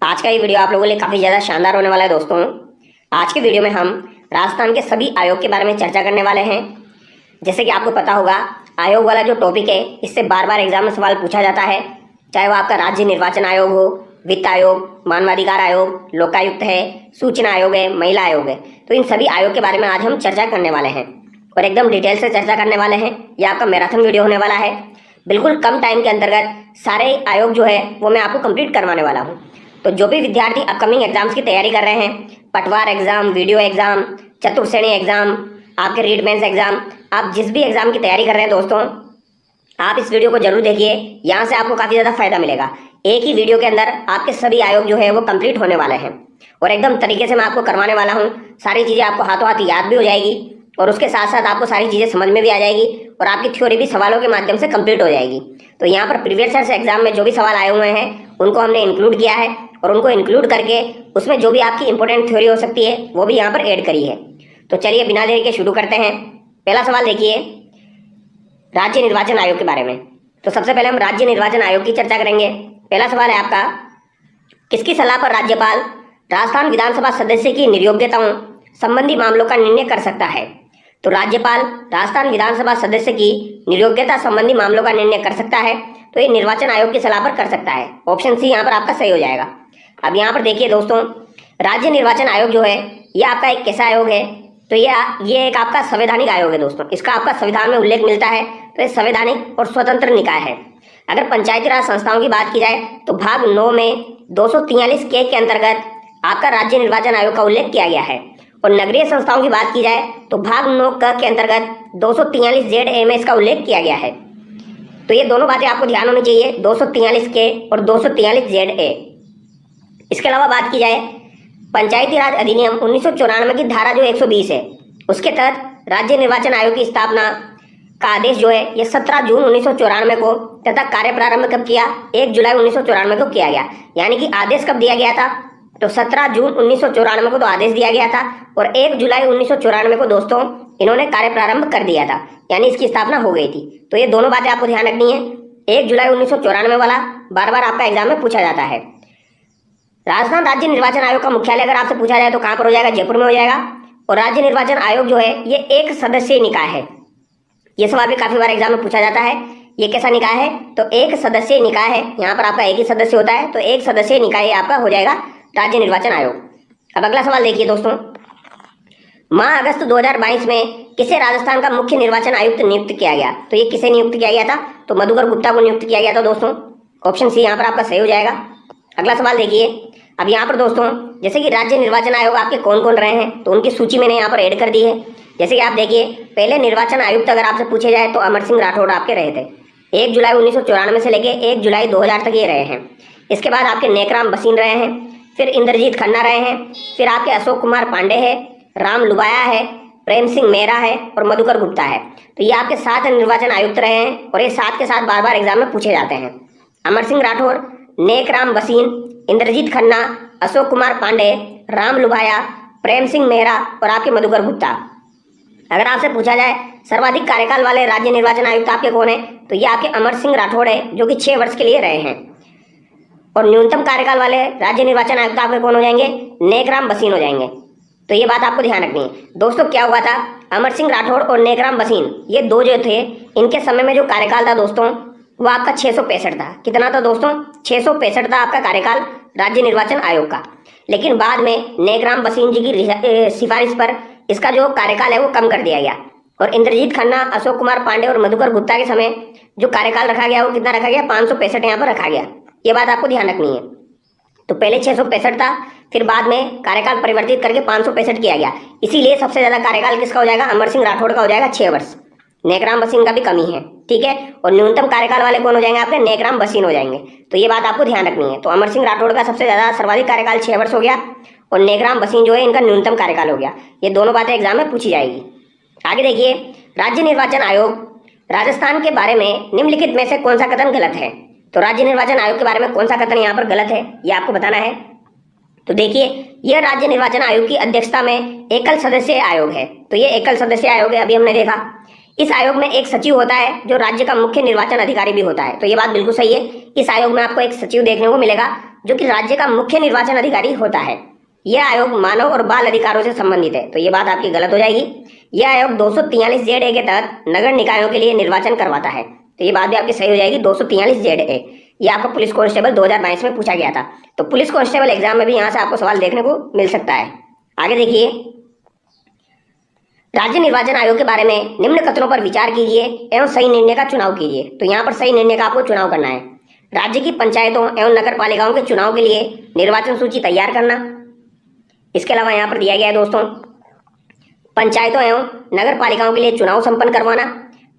आज का ये वीडियो आप लोगों के लिए काफ़ी ज़्यादा शानदार होने वाला है दोस्तों। आज के वीडियो में हम राजस्थान के सभी आयोग के बारे में चर्चा करने वाले हैं। जैसे कि आपको पता होगा, आयोग वाला जो टॉपिक है इससे बार बार एग्जाम में सवाल पूछा जाता है, चाहे वो आपका राज्य निर्वाचन आयोग हो, वित्त आयोग, मानवाधिकार आयोग, लोकायुक्त है, सूचना आयोग है, महिला आयोग है। तो इन सभी आयोग के बारे में आज हम चर्चा करने वाले हैं और एकदम डिटेल से चर्चा करने वाले हैं। यह आपका मैराथन वीडियो होने वाला है। बिल्कुल कम टाइम के अंतर्गत सारे आयोग जो है वो मैं आपको कंप्लीट करवाने वाला हूँ। तो जो भी विद्यार्थी अपकमिंग एग्जाम्स की तैयारी कर रहे हैं, पटवार एग्जाम, वीडियो एग्जाम, चतुर्श्रेणी एग्जाम, आपके रीड मेंस एग्जाम, आप जिस भी एग्जाम की तैयारी कर रहे हैं दोस्तों, आप इस वीडियो को जरूर देखिए। यहाँ से आपको काफ़ी ज़्यादा फायदा मिलेगा। एक ही वीडियो के अंदर आपके सभी आयोग जो है वो कंप्लीट होने वाले हैं और एकदम तरीके से मैं आपको करवाने वाला हूँ। सारी चीज़ें आपको हाथों हाथ याद भी हो जाएगी और उसके साथ साथ आपको सारी चीज़ें समझ में भी आ जाएगी और आपकी थ्योरी भी सवालों के माध्यम से कंप्लीट हो जाएगी। तो यहाँ पर प्रीवियस ईयर एग्जाम में जो भी सवाल आए हुए हैं उनको हमने इंक्लूड किया है और उनको इंक्लूड करके उसमें जो भी आपकी इंपॉर्टेंट थ्योरी हो सकती है वो भी यहाँ पर ऐड करी है। तो चलिए बिना देरी के शुरू करते हैं। पहला सवाल देखिए, राज्य निर्वाचन आयोग के बारे में। तो सबसे पहले हम राज्य निर्वाचन आयोग की चर्चा करेंगे। पहला सवाल है आपका, किसकी सलाह पर राज्यपाल राजस्थान विधानसभा सदस्य की निर्योग्यताओं संबंधी मामलों का निर्णय कर सकता है? तो राज्यपाल राजस्थान विधानसभा सदस्य की निर्योग्यता संबंधी मामलों का निर्णय कर सकता है, तो ये निर्वाचन आयोग की सलाह पर कर सकता है। ऑप्शन सी यहाँ पर आपका सही हो जाएगा। अब यहाँ पर देखिए दोस्तों, राज्य निर्वाचन आयोग जो है ये आपका एक कैसा आयोग है? तो ये एक आपका संवैधानिक आयोग है दोस्तों। इसका आपका संविधान में उल्लेख मिलता है। तो ये संवैधानिक और स्वतंत्र निकाय है। अगर पंचायती राज संस्थाओं की बात की जाए तो भाग 9 में 243 के अंतर्गत आपका राज्य निर्वाचन आयोग का उल्लेख किया गया है और नगरीय संस्थाओं की बात की जाए तो भाग 9 क के अंतर्गत 243 ZA में इसका उल्लेख किया गया है। तो ये दोनों बातें आपको ध्यान होनी चाहिए, 243 के और 243 ZA। इसके अलावा बात की जाए पंचायती राज अधिनियम 1994 की धारा जो 120 है, उसके तहत राज्य निर्वाचन आयोग की स्थापना का आदेश जो है ये 17 जून 1994 को तथा कार्य प्रारंभ कब किया? 1 जुलाई 1994 को किया गया। यानी कि आदेश कब दिया गया था? तो 17 जून 1994 को तो आदेश दिया गया था और 1 जुलाई 1994 को दोस्तों इन्होंने कार्य प्रारंभ कर दिया था, यानी इसकी स्थापना हो गई थी। तो ये दोनों बातें आपको ध्यान रखनी है। 1 जुलाई 1994 वाला बार बार आपका एग्जाम में पूछा जाता है। राजस्थान राज्य निर्वाचन आयोग का मुख्यालय अगर आपसे पूछा जाए तो कहाँ पर हो जाएगा? जयपुर में हो जाएगा। और राज्य निर्वाचन आयोग जो है ये एक सदस्यीय निकाय है। ये सवाल भी काफी बार एग्जाम में पूछा जाता है। ये कैसा निकाय है? तो एक सदस्यीय निकाय है। यहाँ पर आपका एक ही सदस्य होता है, तो एक सदस्यीय निकाय आपका हो जाएगा राज्य निर्वाचन आयोग। अब अगला सवाल देखिए दोस्तों, माह अगस्त 2022 में किसे राजस्थान का मुख्य निर्वाचन आयुक्त नियुक्त किया गया? तो ये किसे नियुक्त किया गया था? तो मधुकर गुप्ता को नियुक्त किया गया था दोस्तों। ऑप्शन सी यहाँ पर आपका सही हो जाएगा। अगला सवाल देखिए, अब यहाँ पर दोस्तों जैसे कि राज्य निर्वाचन आयोग आपके कौन कौन रहे हैं तो उनकी सूची मैंने यहाँ पर ऐड कर दी है। जैसे कि आप देखिए, पहले निर्वाचन आयुक्त अगर आपसे पूछे जाए तो अमर सिंह राठौड़ आपके रहे थे। 1 जुलाई 1994 से लेके 1 जुलाई 2000 तक ये रहे हैं। इसके बाद आपके नेकराम बसीन रहे हैं, फिर इंद्रजीत खन्ना रहे हैं, फिर आपके अशोक कुमार पांडे है, राम लुबाया है, प्रेम सिंह मेहरा है और मधुकर गुप्ता है। तो ये आपके 7 निर्वाचन आयुक्त रहे हैं और ये 7 के साथ बार बार एग्जाम में पूछे जाते हैं। अमर सिंह राठौड़, नेकराम बसीन, इंद्रजीत खन्ना, अशोक कुमार पांडे, राम लुबाया, प्रेम सिंह मेहरा और आपके मधुकर गुप्ता। अगर आपसे पूछा जाए सर्वाधिक कार्यकाल वाले राज्य निर्वाचन आयुक्त आपके कौन है, तो ये आपके अमर सिंह राठौड़ है जो कि 6 वर्ष के लिए रहे हैं। और न्यूनतम कार्यकाल वाले राज्य निर्वाचन आयुक्त आपके कौन हो जाएंगे? नेकराम बसीन हो जाएंगे। तो ये बात आपको ध्यान रखनी है दोस्तों। क्या हुआ था, अमर सिंह राठौड़ और नेकराम बसीन ये दो जो थे, इनके समय में जो कार्यकाल था दोस्तों वो आपका 665 था। कितना था दोस्तों? 665 था आपका कार्यकाल राज्य निर्वाचन आयोग का। लेकिन बाद में नेकराम बसीन जी की सिफारिश पर इसका जो कार्यकाल है वो कम कर दिया गया और इंद्रजीत खन्ना, अशोक कुमार पांडे और मधुकर गुप्ता के समय जो कार्यकाल रखा गया वो कितना रखा गया? 565 यहाँ पर रखा गया। ये बात आपको ध्यान रखनी है। तो पहले 665 था, फिर बाद में कार्यकाल परिवर्तित करके 565 किया गया। इसीलिए सबसे ज्यादा कार्यकाल किसका हो जाएगा? अमर सिंह राठौड़ का हो जाएगा 6 वर्ष। नेकराम बसीन का भी कमी है, ठीक है। और न्यूनतम कार्यकाल वाले कौन हो जाएंगे आपके? नेकराम बसीन हो जाएंगे। तो ये बात आपको ध्यान रखनी है। तो अमर सिंह राठौड़ का सबसे ज्यादा सर्वाधिक कार्यकाल 6 वर्ष हो गया और नेकराम बसीन जो है इनका न्यूनतम कार्यकाल हो गया। ये दोनों बातें एग्जाम में पूछी जाएगी। आगे देखिए, राज्य निर्वाचन आयोग राजस्थान के बारे में निम्नलिखित में से कौन सा कथन गलत है? तो राज्य निर्वाचन आयोग के बारे में कौन सा कथन यहाँ पर गलत है ये आपको बताना है। तो देखिए, यह राज्य निर्वाचन आयोग की अध्यक्षता में एकल सदस्यीय आयोग है। तो ये एकल सदस्यीय आयोग है, अभी हमने देखा। इस आयोग में एक सचिव होता है जो राज्य का मुख्य निर्वाचन अधिकारी भी होता है। तो ये बात बिल्कुल सही है। इस आयोग में आपको एक सचिव देखने को मिलेगा जो कि राज्य का मुख्य निर्वाचन अधिकारी होता है। यह आयोग मानव और बाल अधिकारों से संबंधित है। तो ये बात आपकी गलत हो जाएगी। यह आयोग 243 ZA के तहत नगर निकायों के लिए निर्वाचन करवाता है। तो ये बात भी आपकी सही हो जाएगी। 243 ZA ये आपको पुलिस कांस्टेबल 2022 में पूछा गया था। तो पुलिस कांस्टेबल एग्जाम में भी यहाँ से आपको सवाल देखने को मिल सकता है। आगे देखिए, राज्य निर्वाचन आयोग के बारे में निम्न कथनों पर विचार कीजिए एवं सही निर्णय का चुनाव कीजिए। तो यहाँ पर सही निर्णय का आपको चुनाव करना है। राज्य की पंचायतों एवं नगर पालिकाओं के चुनाव के लिए निर्वाचन सूची तैयार करना। इसके अलावा यहाँ पर दिया गया है दोस्तों, पंचायतों एवं नगर पालिकाओं के लिए चुनाव संपन्न करवाना,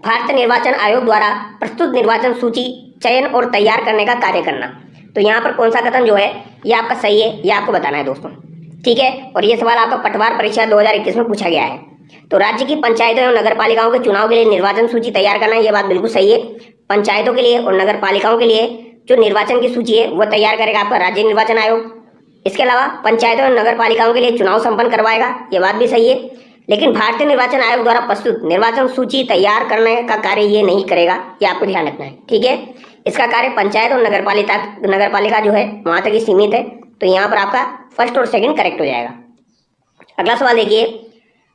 भारतीय निर्वाचन आयोग द्वारा प्रस्तुत निर्वाचन सूची चयन और तैयार करने का कार्य करना। तो यहाँ पर कौन सा कथन जो है ये आपका सही है, ये आपको बताना है दोस्तों, ठीक है। और ये सवाल आपका पटवार परीक्षा 2021 में पूछा गया है। तो राज्य की पंचायतों एवं नगर पालिकाओं के चुनाव के लिए निर्वाचन सूची तैयार करना, ये बात बिल्कुल सही है। पंचायतों के लिए और नगर पालिकाओं के लिए जो निर्वाचन की सूची है वो तैयार करेगा आपका राज्य निर्वाचन आयोग। इसके अलावा पंचायतों और नगर पालिकाओं के लिए चुनाव संपन्न करवाएगा, ये बात भी सही है। लेकिन भारतीय निर्वाचन आयोग द्वारा प्रस्तुत निर्वाचन सूची तैयार करने का कार्य ये नहीं करेगा, ये आपको ध्यान रखना है, ठीक है। इसका कार्य पंचायत और नगर पालिका जो है वहां तक ही सीमित है। तो यहाँ पर आपका फर्स्ट और सेकंड करेक्ट हो जाएगा। अगला सवाल देखिए,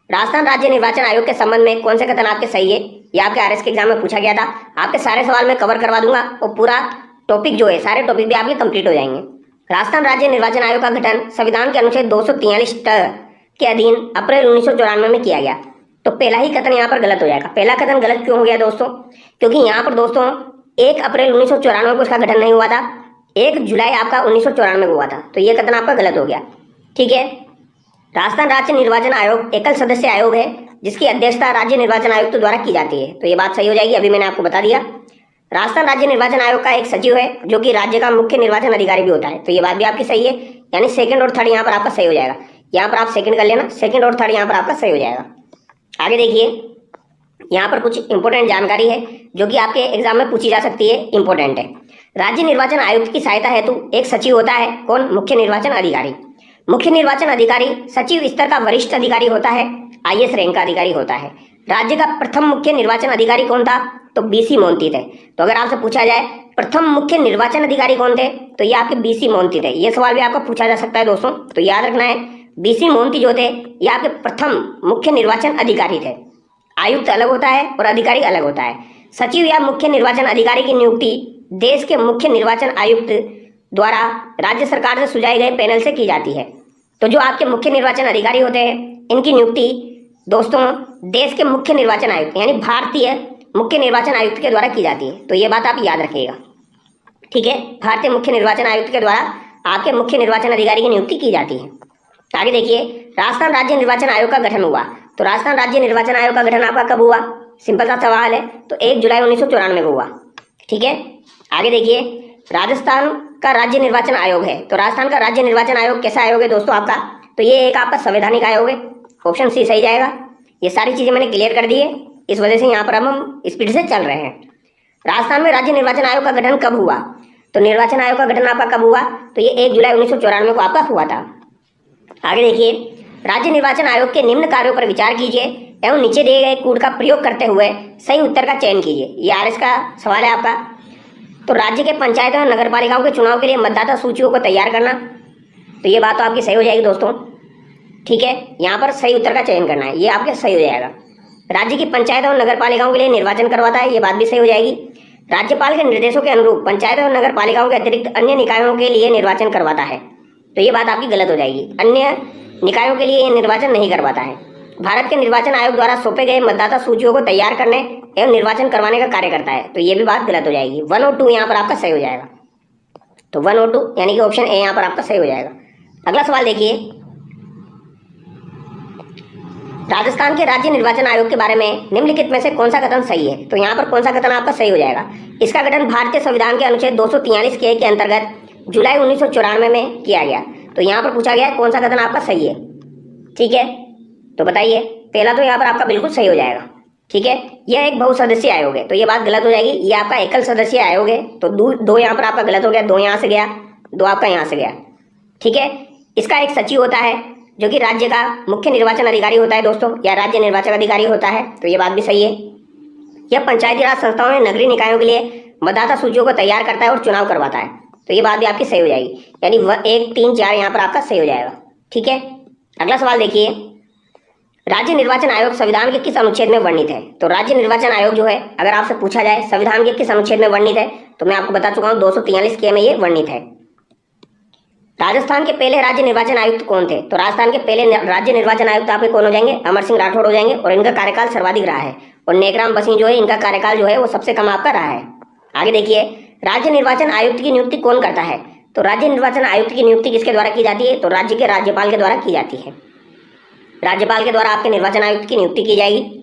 राजस्थान राज्य निर्वाचन आयोग के संबंध में कौन से कथन आपके सही है? ये आपके RS के एग्जाम में पूछा गया था। आपके सारे सवाल मैं कवर करवा दूंगा और पूरा टॉपिक जो है, सारे टॉपिक भी आपके कंप्लीट हो जाएंगे। राजस्थान राज्य निर्वाचन आयोग का गठन संविधान के अनुच्छेद 243 के अधीन अप्रैल 1994 में किया गया। तो पहला ही कथन यहाँ पर गलत हो जाएगा। पहला कथन गलत क्यों हो गया दोस्तों? क्योंकि यहाँ पर दोस्तों 1 अप्रैल 1994 को इसका गठन नहीं हुआ था, 1 जुलाई आपका 1994 को हुआ था। तो ये कथन आपका गलत हो गया, ठीक है। राजस्थान राज्य निर्वाचन आयोग एकल सदस्य आयोग है जिसकी अध्यक्षता राज्य निर्वाचन आयुक्त द्वारा की जाती है। तो ये बात सही हो जाएगी, अभी मैंने आपको बता दिया। राजस्थान राज्य निर्वाचन आयोग का एक सचिव है जो कि राज्य का मुख्य निर्वाचन अधिकारी भी होता है। तो ये बात भी आपकी सही है, यानी सेकंड और थर्ड यहाँ पर आपका सही हो जाएगा। यहाँ पर आप सेकंड कर लेना, सेकंड और थर्ड यहाँ पर आपका सही हो जाएगा। आगे देखिए, यहाँ पर कुछ इंपॉर्टेंट जानकारी है जो कि आपके एग्जाम में पूछी जा सकती है, इंपॉर्टेंट है। राज्य निर्वाचन आयुक्त की सहायता हेतु एक सचिव होता है, कौन? मुख्य निर्वाचन अधिकारी। मुख्य निर्वाचन अधिकारी सचिव स्तर का वरिष्ठ अधिकारी होता है, IAS रैंक का अधिकारी होता है। राज्य का प्रथम मुख्य निर्वाचन अधिकारी कौन था? तो BC मोहंती थे। तो अगर आपसे पूछा जाए प्रथम मुख्य निर्वाचन अधिकारी कौन थे, तो ये आपके BC मोहंती थे। ये सवाल भी आपका पूछा जा सकता है दोस्तों, तो याद रखना है BC मोहंती जो थे ये आपके प्रथम मुख्य निर्वाचन अधिकारी थे। आयुक्त अलग होता है और अधिकारी अलग होता है। सचिव या मुख्य निर्वाचन अधिकारी की नियुक्ति देश के मुख्य निर्वाचन आयुक्त द्वारा राज्य सरकार से सुझाए गए पैनल से की जाती है। तो जो आपके मुख्य निर्वाचन अधिकारी होते हैं इनकी नियुक्ति दोस्तों देश के मुख्य निर्वाचन आयुक्त यानी भारतीय मुख्य निर्वाचन आयुक्त के द्वारा की जाती है। तो ये बात आप याद रखिएगा, ठीक है। भारतीय मुख्य निर्वाचन आयुक्त के द्वारा आपके मुख्य निर्वाचन अधिकारी की नियुक्ति की जाती है। आगे देखिए, राजस्थान राज्य निर्वाचन आयोग का गठन हुआ। तो राजस्थान राज्य निर्वाचन आयोग का गठन आपका कब हुआ? सिंपल सा सवाल है, तो 1 जुलाई 1994 को हुआ, ठीक है। आगे देखिए, राजस्थान का राज्य निर्वाचन आयोग है। तो राजस्थान का राज्य निर्वाचन आयोग कैसा आयोग है दोस्तों आपका? तो ये एक आपका संवैधानिक आयोग है, ऑप्शन C सही जाएगा। ये सारी चीजें मैंने क्लियर कर दी है, इस वजह से यहाँ पर हम स्पीड से चल रहे हैं। राजस्थान में राज्य निर्वाचन आयोग का गठन कब हुआ? तो निर्वाचन आयोग का गठन आपका कब हुआ? तो ये 1 जुलाई 1994 को आपका हुआ था। आगे देखिए, राज्य निर्वाचन आयोग के निम्न कार्यों पर विचार कीजिए एवं नीचे दिए गए कोड का प्रयोग करते हुए सही उत्तर का चयन कीजिए। ये RS का सवाल है आपका। तो राज्य के पंचायतों और नगर पालिकाओं के चुनाव के लिए मतदाता सूचियों को तैयार करना। तो ये बात तो आपकी सही हो जाएगी दोस्तों, ठीक है। यहाँ पर सही उत्तर का चयन करना है, ये आपके सही हो जाएगा। राज्य की पंचायतों और नगर पालिकाओं के लिए निर्वाचन करवाता है, ये बात भी सही हो जाएगी। राज्यपाल के निर्देशों के अनुरूप पंचायतों और नगर पालिकाओं के अतिरिक्त अन्य निकायों के लिए निर्वाचन करवाता है। तो ये बात आपकी गलत हो जाएगी, अन्य निकायों के लिए ये निर्वाचन नहीं करवाता है। भारत के निर्वाचन आयोग द्वारा सौंपे गए मतदाता सूचियों को तैयार करने एवं निर्वाचन करवाने का कार्य करता है। तो ये भी बात गलत हो जाएगी। 1 और 2 यहाँ पर आपका सही हो जाएगा। तो 1 और 2 यानी कि ऑप्शन A यहाँ पर आपका सही हो जाएगा। अगला सवाल देखिए, राजस्थान के राज्य निर्वाचन आयोग के बारे में निम्नलिखित में से कौन सा कथन सही है? तो यहाँ पर कौन सा कथन आपका सही हो जाएगा? इसका गठन भारतीय संविधान के अनुच्छेद 243 के अंतर्गत जुलाई 1994 में किया गया। तो यहाँ पर पूछा गया कौन सा कथन आपका सही है, ठीक है। तो बताइए, पहला तो यहाँ पर आपका बिल्कुल सही हो जाएगा, ठीक है। यह एक बहुसदस्यीय आयोग है, तो ये बात गलत हो जाएगी। ये आपका एकल सदस्यीय आयोग है, तो 2 यहाँ पर आपका गलत हो गया, 2 यहाँ से गया, 2 आपका यहाँ से गया, ठीक है। इसका एक सचिव होता है जो कि राज्य का मुख्य निर्वाचन अधिकारी होता है दोस्तों, या राज्य निर्वाचन अधिकारी होता है। तो ये बात भी सही है। यह पंचायती राज संस्थाओं में नगरीय निकायों के लिए मतदाता सूचियों को तैयार करता है और चुनाव करवाता है। तो ये बात भी आपकी सही हो जाएगी, यानी 1, 3, 4 यहाँ पर आपका सही हो जाएगा। ठीक है, अगला सवाल देखिए, राज्य निर्वाचन आयोग संविधान के किस अनुच्छेद में वर्णित है? तो राज्य निर्वाचन आयोग जो है, अगर आपसे पूछा जाए संविधान के किस अनुच्छेद में वर्णित है, तो मैं आपको बता चुका हूँ 243 के में ये वर्णित है। राजस्थान के पहले राज्य निर्वाचन आयुक्त कौन थे? तो राजस्थान के पहले राज्य निर्वाचन आयुक्त आपके कौन हो जाएंगे? अमर सिंह राठौड़ हो जाएंगे, और इनका कार्यकाल सर्वाधिक रहा है। और नेकराम बसीन जो है, इनका कार्यकाल जो है वो सबसे कम आपका रहा है। आगे देखिए, राज्य निर्वाचन आयुक्त की नियुक्ति कौन करता है? तो राज्य निर्वाचन आयुक्त की नियुक्ति किसके द्वारा की जाती है? तो राज्य के राज्यपाल के द्वारा की जाती है। राज्यपाल के द्वारा आपके निर्वाचन आयुक्त की नियुक्ति की जाएगी।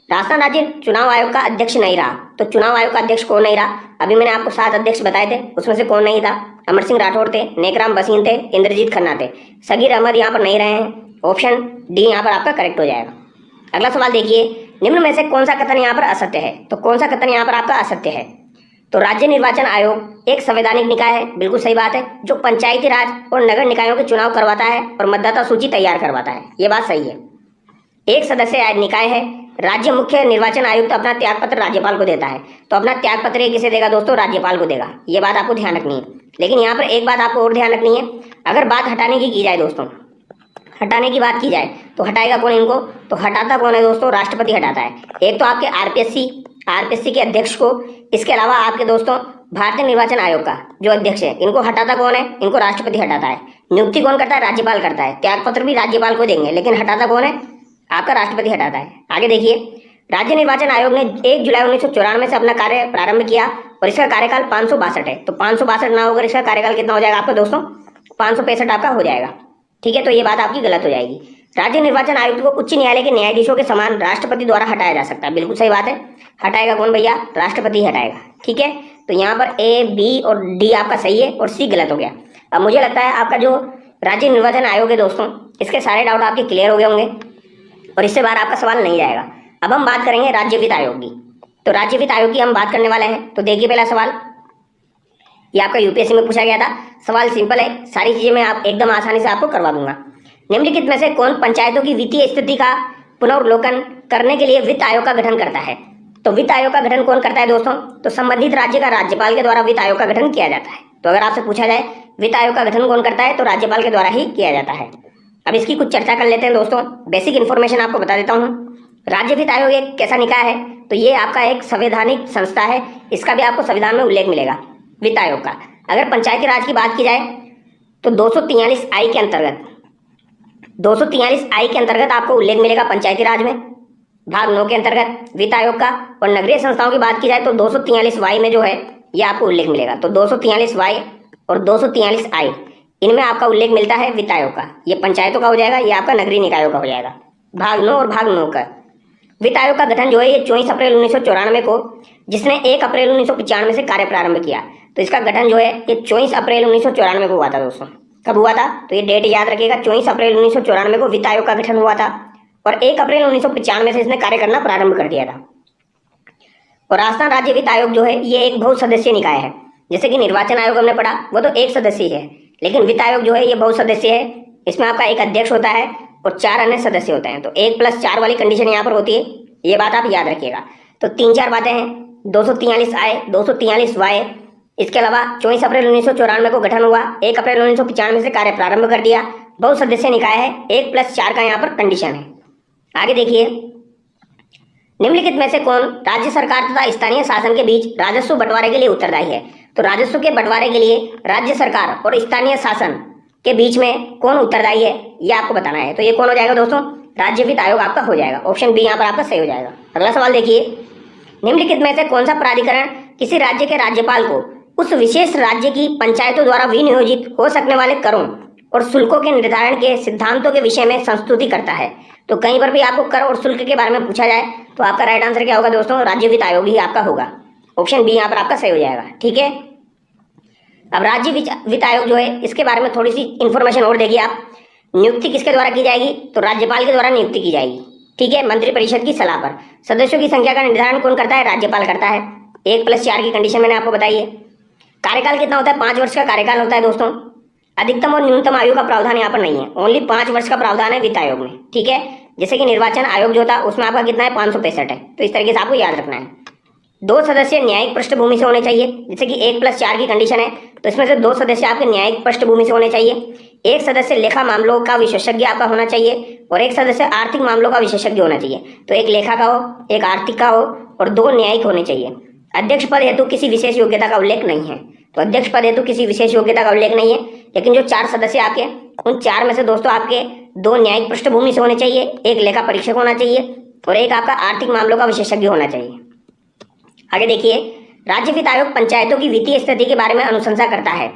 राजस्थान राज्य चुनाव आयोग का अध्यक्ष नहीं रहा, तो चुनाव आयोग का अध्यक्ष कौन नहीं रहा? अभी मैंने आपको 7 अध्यक्ष बताए थे, उसमें से कौन नहीं था? अमर सिंह राठौड़ थे, नेकराम बसीन थे, इंद्रजीत खन्ना थे, सगीर अहमद यहाँ पर नहीं रहे हैं। ऑप्शन डी यहाँ पर आपका करेक्ट हो जाएगा। अगला सवाल देखिए, निम्न में से कौन सा कथन यहाँ पर असत्य है? तो कौन सा कथन यहाँ पर आपका असत्य है? तो राज्य निर्वाचन आयोग एक संवैधानिक निकाय है, बिल्कुल सही बात है, जो पंचायती राज और नगर निकायों के चुनाव करवाता है और मतदाता सूची तैयार करवाता है, ये बात सही है। एक सदस्य निकाय है। राज्य मुख्य निर्वाचन आयुक्त अपना त्यागपत्र राज्यपाल को देता है, तो अपना त्यागपत्र किसे देगा दोस्तों? राज्यपाल को देगा, ये बात आपको ध्यान रखनी है। लेकिन यहाँ पर एक बात आपको और ध्यान रखनी है, अगर बात हटाने की जाए दोस्तों, हटाने की बात की जाए तो हटाएगा कौन इनको? तो हटाता कौन है दोस्तों? राष्ट्रपति हटाता है। एक तो आपके आरपीएससी के अध्यक्ष को, इसके अलावा आपके दोस्तों भारतीय निर्वाचन आयोग का जो अध्यक्ष है, इनको हटाता कौन है? इनको राष्ट्रपति हटाता है। नियुक्ति कौन करता है? राज्यपाल करता है। त्यागपत्र भी राज्यपाल को देंगे, लेकिन हटाता कौन है? आपका राष्ट्रपति हटाता है। आगे देखिए, राज्य निर्वाचन आयोग ने 1 जुलाई 1994 से अपना कार्य प्रारंभ किया और इसका कार्यकाल 562 है। तो 562 ना होकर इसका कार्यकाल कितना हो जाएगा आपका दोस्तों? 565 आपका हो जाएगा। ठीक है, तो ये बात आपकी गलत हो जाएगी। राज्य निर्वाचन आयुक्त को उच्च न्यायालय के न्यायाधीशों के समान राष्ट्रपति द्वारा हटाया जा सकता है, बिल्कुल सही बात है। हटाएगा कौन भैया? राष्ट्रपति हटाएगा। ठीक है, तो यहाँ पर ए, बी और डी आपका सही है और सी गलत हो गया। अब मुझे लगता है आपका जो राज्य निर्वाचन आयोग है दोस्तों, इसके सारे डाउट आपके क्लियर हो गए होंगे और इससे बाहर आपका सवाल नहीं जाएगा। अब हम बात करेंगे राज्य वित्त आयोग की। तो राज्य वित्त आयोग की हम बात करने वाले हैं। तो देखिए, पहला सवाल ये आपका यूपीएससी में पूछा गया था। सवाल सिंपल है, सारी चीजें मैं आप एकदम आसानी से आपको करवा दूंगा। निम्नलिखित में से कौन पंचायतों की वित्तीय स्थिति का पुनर्वलोकन करने के लिए वित्त आयोग का गठन करता है? तो वित्त आयोग का गठन कौन करता है दोस्तों? तो संबंधित राज्य का राज्यपाल के द्वारा वित्त आयोग का गठन किया जाता है। तो अगर आपसे पूछा जाए वित्त आयोग का गठन कौन करता है, तो राज्यपाल के द्वारा ही किया जाता है। अब इसकी कुछ चर्चा कर लेते हैं दोस्तों। बेसिक इन्फॉर्मेशन आपको बता देता हूँ। राज्य वित्त आयोग एक कैसा निकाय है? तो ये आपका एक संवैधानिक संस्था है, इसका भी आपको संविधान में उल्लेख मिलेगा वित्त आयोग का। अगर पंचायती राज की बात की जाए तो 243 आई के अंतर्गत 243 आई के अंतर्गत आपको उल्लेख मिलेगा पंचायती राज में, भाग 9 के अंतर्गत वित्त आयोग का। और नगरीय संस्थाओं की बात की जाए तो 243 वाई में जो है ये आपको उल्लेख मिलेगा। तो 243 वाई और 243 आई, इनमें आपका उल्लेख मिलता है वित्त आयोग का। ये पंचायतों का हो जाएगा, ये आपका नगरीय निकायों का हो जाएगा, भाग 9 और भाग 9 का। वित्त आयोग का गठन जो है ये 24 अप्रैल 1994 को, जिसने 1 अप्रैल 1995 से कार्य प्रारंभ किया। तो इसका गठन जो है ये 24 अप्रैल 1994 को हुआ था दोस्तों। कब हुआ था? तो ये डेट याद रखिएगा, 24 अप्रैल 1994 को वित्त आयोग का गठन हुआ था और 1 अप्रैल 1995 से इसने कार्य करना प्रारंभ कर दिया था। और राजस्थान राज्य वित्त आयोग जो है ये एक बहुसदस्यीय निकाय है। जैसे कि निर्वाचन आयोग हमने पढ़ा वो तो एक सदस्यीय है, लेकिन वित्त आयोग जो है ये बहुसदस्यीय है। इसमें आपका एक अध्यक्ष होता है और 4 अन्य सदस्य होते हैं। तो 1+4 वाली कंडीशन यहाँ पर होती है, ये बात आप याद रखिएगा। तो 3-4 बातें हैं, 243 आए, 243 वाए, इसके अलावा 24 अप्रैल 1994 को गठन हुआ, 1 अप्रैल 1995 से कार्य प्रारंभ कर दिया, बहुसदस्यीय निकाय है, 1+4 का यहाँ पर कंडीशन है। आगे देखिए, निम्नलिखित में से कौन राज्य सरकार तथा स्थानीय शासन के बीच राजस्व बंटवारे के लिए उत्तरदायी है? तो राजस्व के बंटवारे के लिए राज्य सरकार और स्थानीय शासन के बीच में कौन उत्तरदायी है, ये आपको बताना है। तो ये कौन हो जाएगा दोस्तों? राज्य वित्त आयोग आपका हो जाएगा। ऑप्शन बी यहाँ पर आपका सही हो जाएगा। अगला सवाल देखिए, निम्नलिखित में से कौन सा प्राधिकरण किसी राज्य के राज्यपाल को उस विशेष राज्य की पंचायतों द्वारा विनियोजित हो सकने वाले करों और शुल्कों के निर्धारण के सिद्धांतों के विषय में संस्तुति करता है? तो कहीं पर भी आपको कर और शुल्क के बारे में पूछा जाए तो आपका राइट आंसर क्या होगा दोस्तों? राज्य वित्त आयोग ही आपका होगा। ऑप्शन बी यहाँ पर आपका सही हो जाएगा। ठीक है, अब राज्य वित्त आयोग जो है इसके बारे में थोड़ी सी इंफॉर्मेशन और देखिए आप। नियुक्ति किसके द्वारा की जाएगी? तो राज्यपाल के द्वारा नियुक्ति की जाएगी। ठीक है, मंत्रिपरिषद की सलाह पर। सदस्यों की संख्या का निर्धारण कौन करता है? राज्यपाल करता है। 1+4 की कंडीशन मैंने आपको बताई है। कार्यकाल कितना होता है? 5 वर्ष का कार्यकाल होता है दोस्तों। अधिकतम और न्यूनतम आयु का प्रावधान यहाँ पर नहीं है, ओनली 5 वर्ष का प्रावधान है वित्त आयोग में। ठीक है, जैसे कि निर्वाचन आयोग जो था उसमें आपका कितना है? 565 है। तो इस तरीके से आपको याद रखना है। 2 सदस्य न्यायिक पृष्ठभूमि से होने चाहिए, जैसे कि 1+4 की कंडीशन है, तो इसमें से 2 सदस्य आपके न्यायिक पृष्ठभूमि से होने चाहिए। 1 सदस्य लेखा मामलों का विशेषज्ञ आपका होना चाहिए और 1 सदस्य आर्थिक मामलों का विशेषज्ञ होना चाहिए। तो 1 लेखा का हो, 1 आर्थिक का हो और 2 न्यायिक होने चाहिए। अध्यक्ष पद हेतु किसी विशेष योग्यता का उल्लेख नहीं है, तो अध्यक्ष पद हेतु किसी विशेष योग्यता का उल्लेख नहीं है, लेकिन जो 4 सदस्य आपके, उन 4 में से दोस्तों आपके 2 न्यायिक पृष्ठभूमि से होने चाहिए, 1 लेखा परीक्षक होना चाहिए और 1 आपका आर्थिक मामलों का विशेषज्ञ होना चाहिए। आगे देखिए, राज्य वित्त आयोग पंचायतों की वित्तीय स्थिति के बारे में अनुशंसा करता है।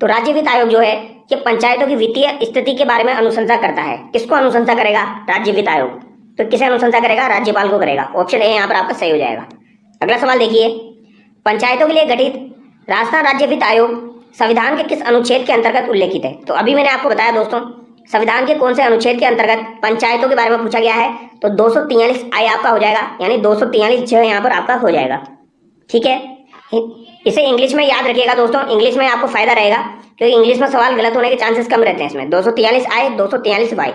तो राज्य वित्त आयोग जो है ये पंचायतों की वित्तीय स्थिति के बारे में अनुशंसा करता है। किसको अनुशंसा करेगा? राज्य वित्त आयोग। तो किसे अनुशंसा करेगा? राज्यपाल को करेगा। ऑप्शन ए यहाँ पर आपका सही हो जाएगा। अगला सवाल देखिए, पंचायतों के लिए गठित राजस्थान राज्य वित्त आयोग संविधान के किस अनुच्छेद के अंतर्गत उल्लेखित है? तो अभी मैंने आपको बताया दोस्तों, संविधान के कौन से अनुच्छेद के अंतर्गत पंचायतों के बारे में पूछा गया है, तो 243 आई आपका हो जाएगा, यानी 243 ज यहाँ पर आपका हो जाएगा। ठीक है, इसे इंग्लिश में याद रखिएगा दोस्तों, इंग्लिश में आपको फायदा रहेगा क्योंकि इंग्लिश में सवाल गलत होने के चांसेस कम रहते हैं इसमें। 243 आई, 243 वाई।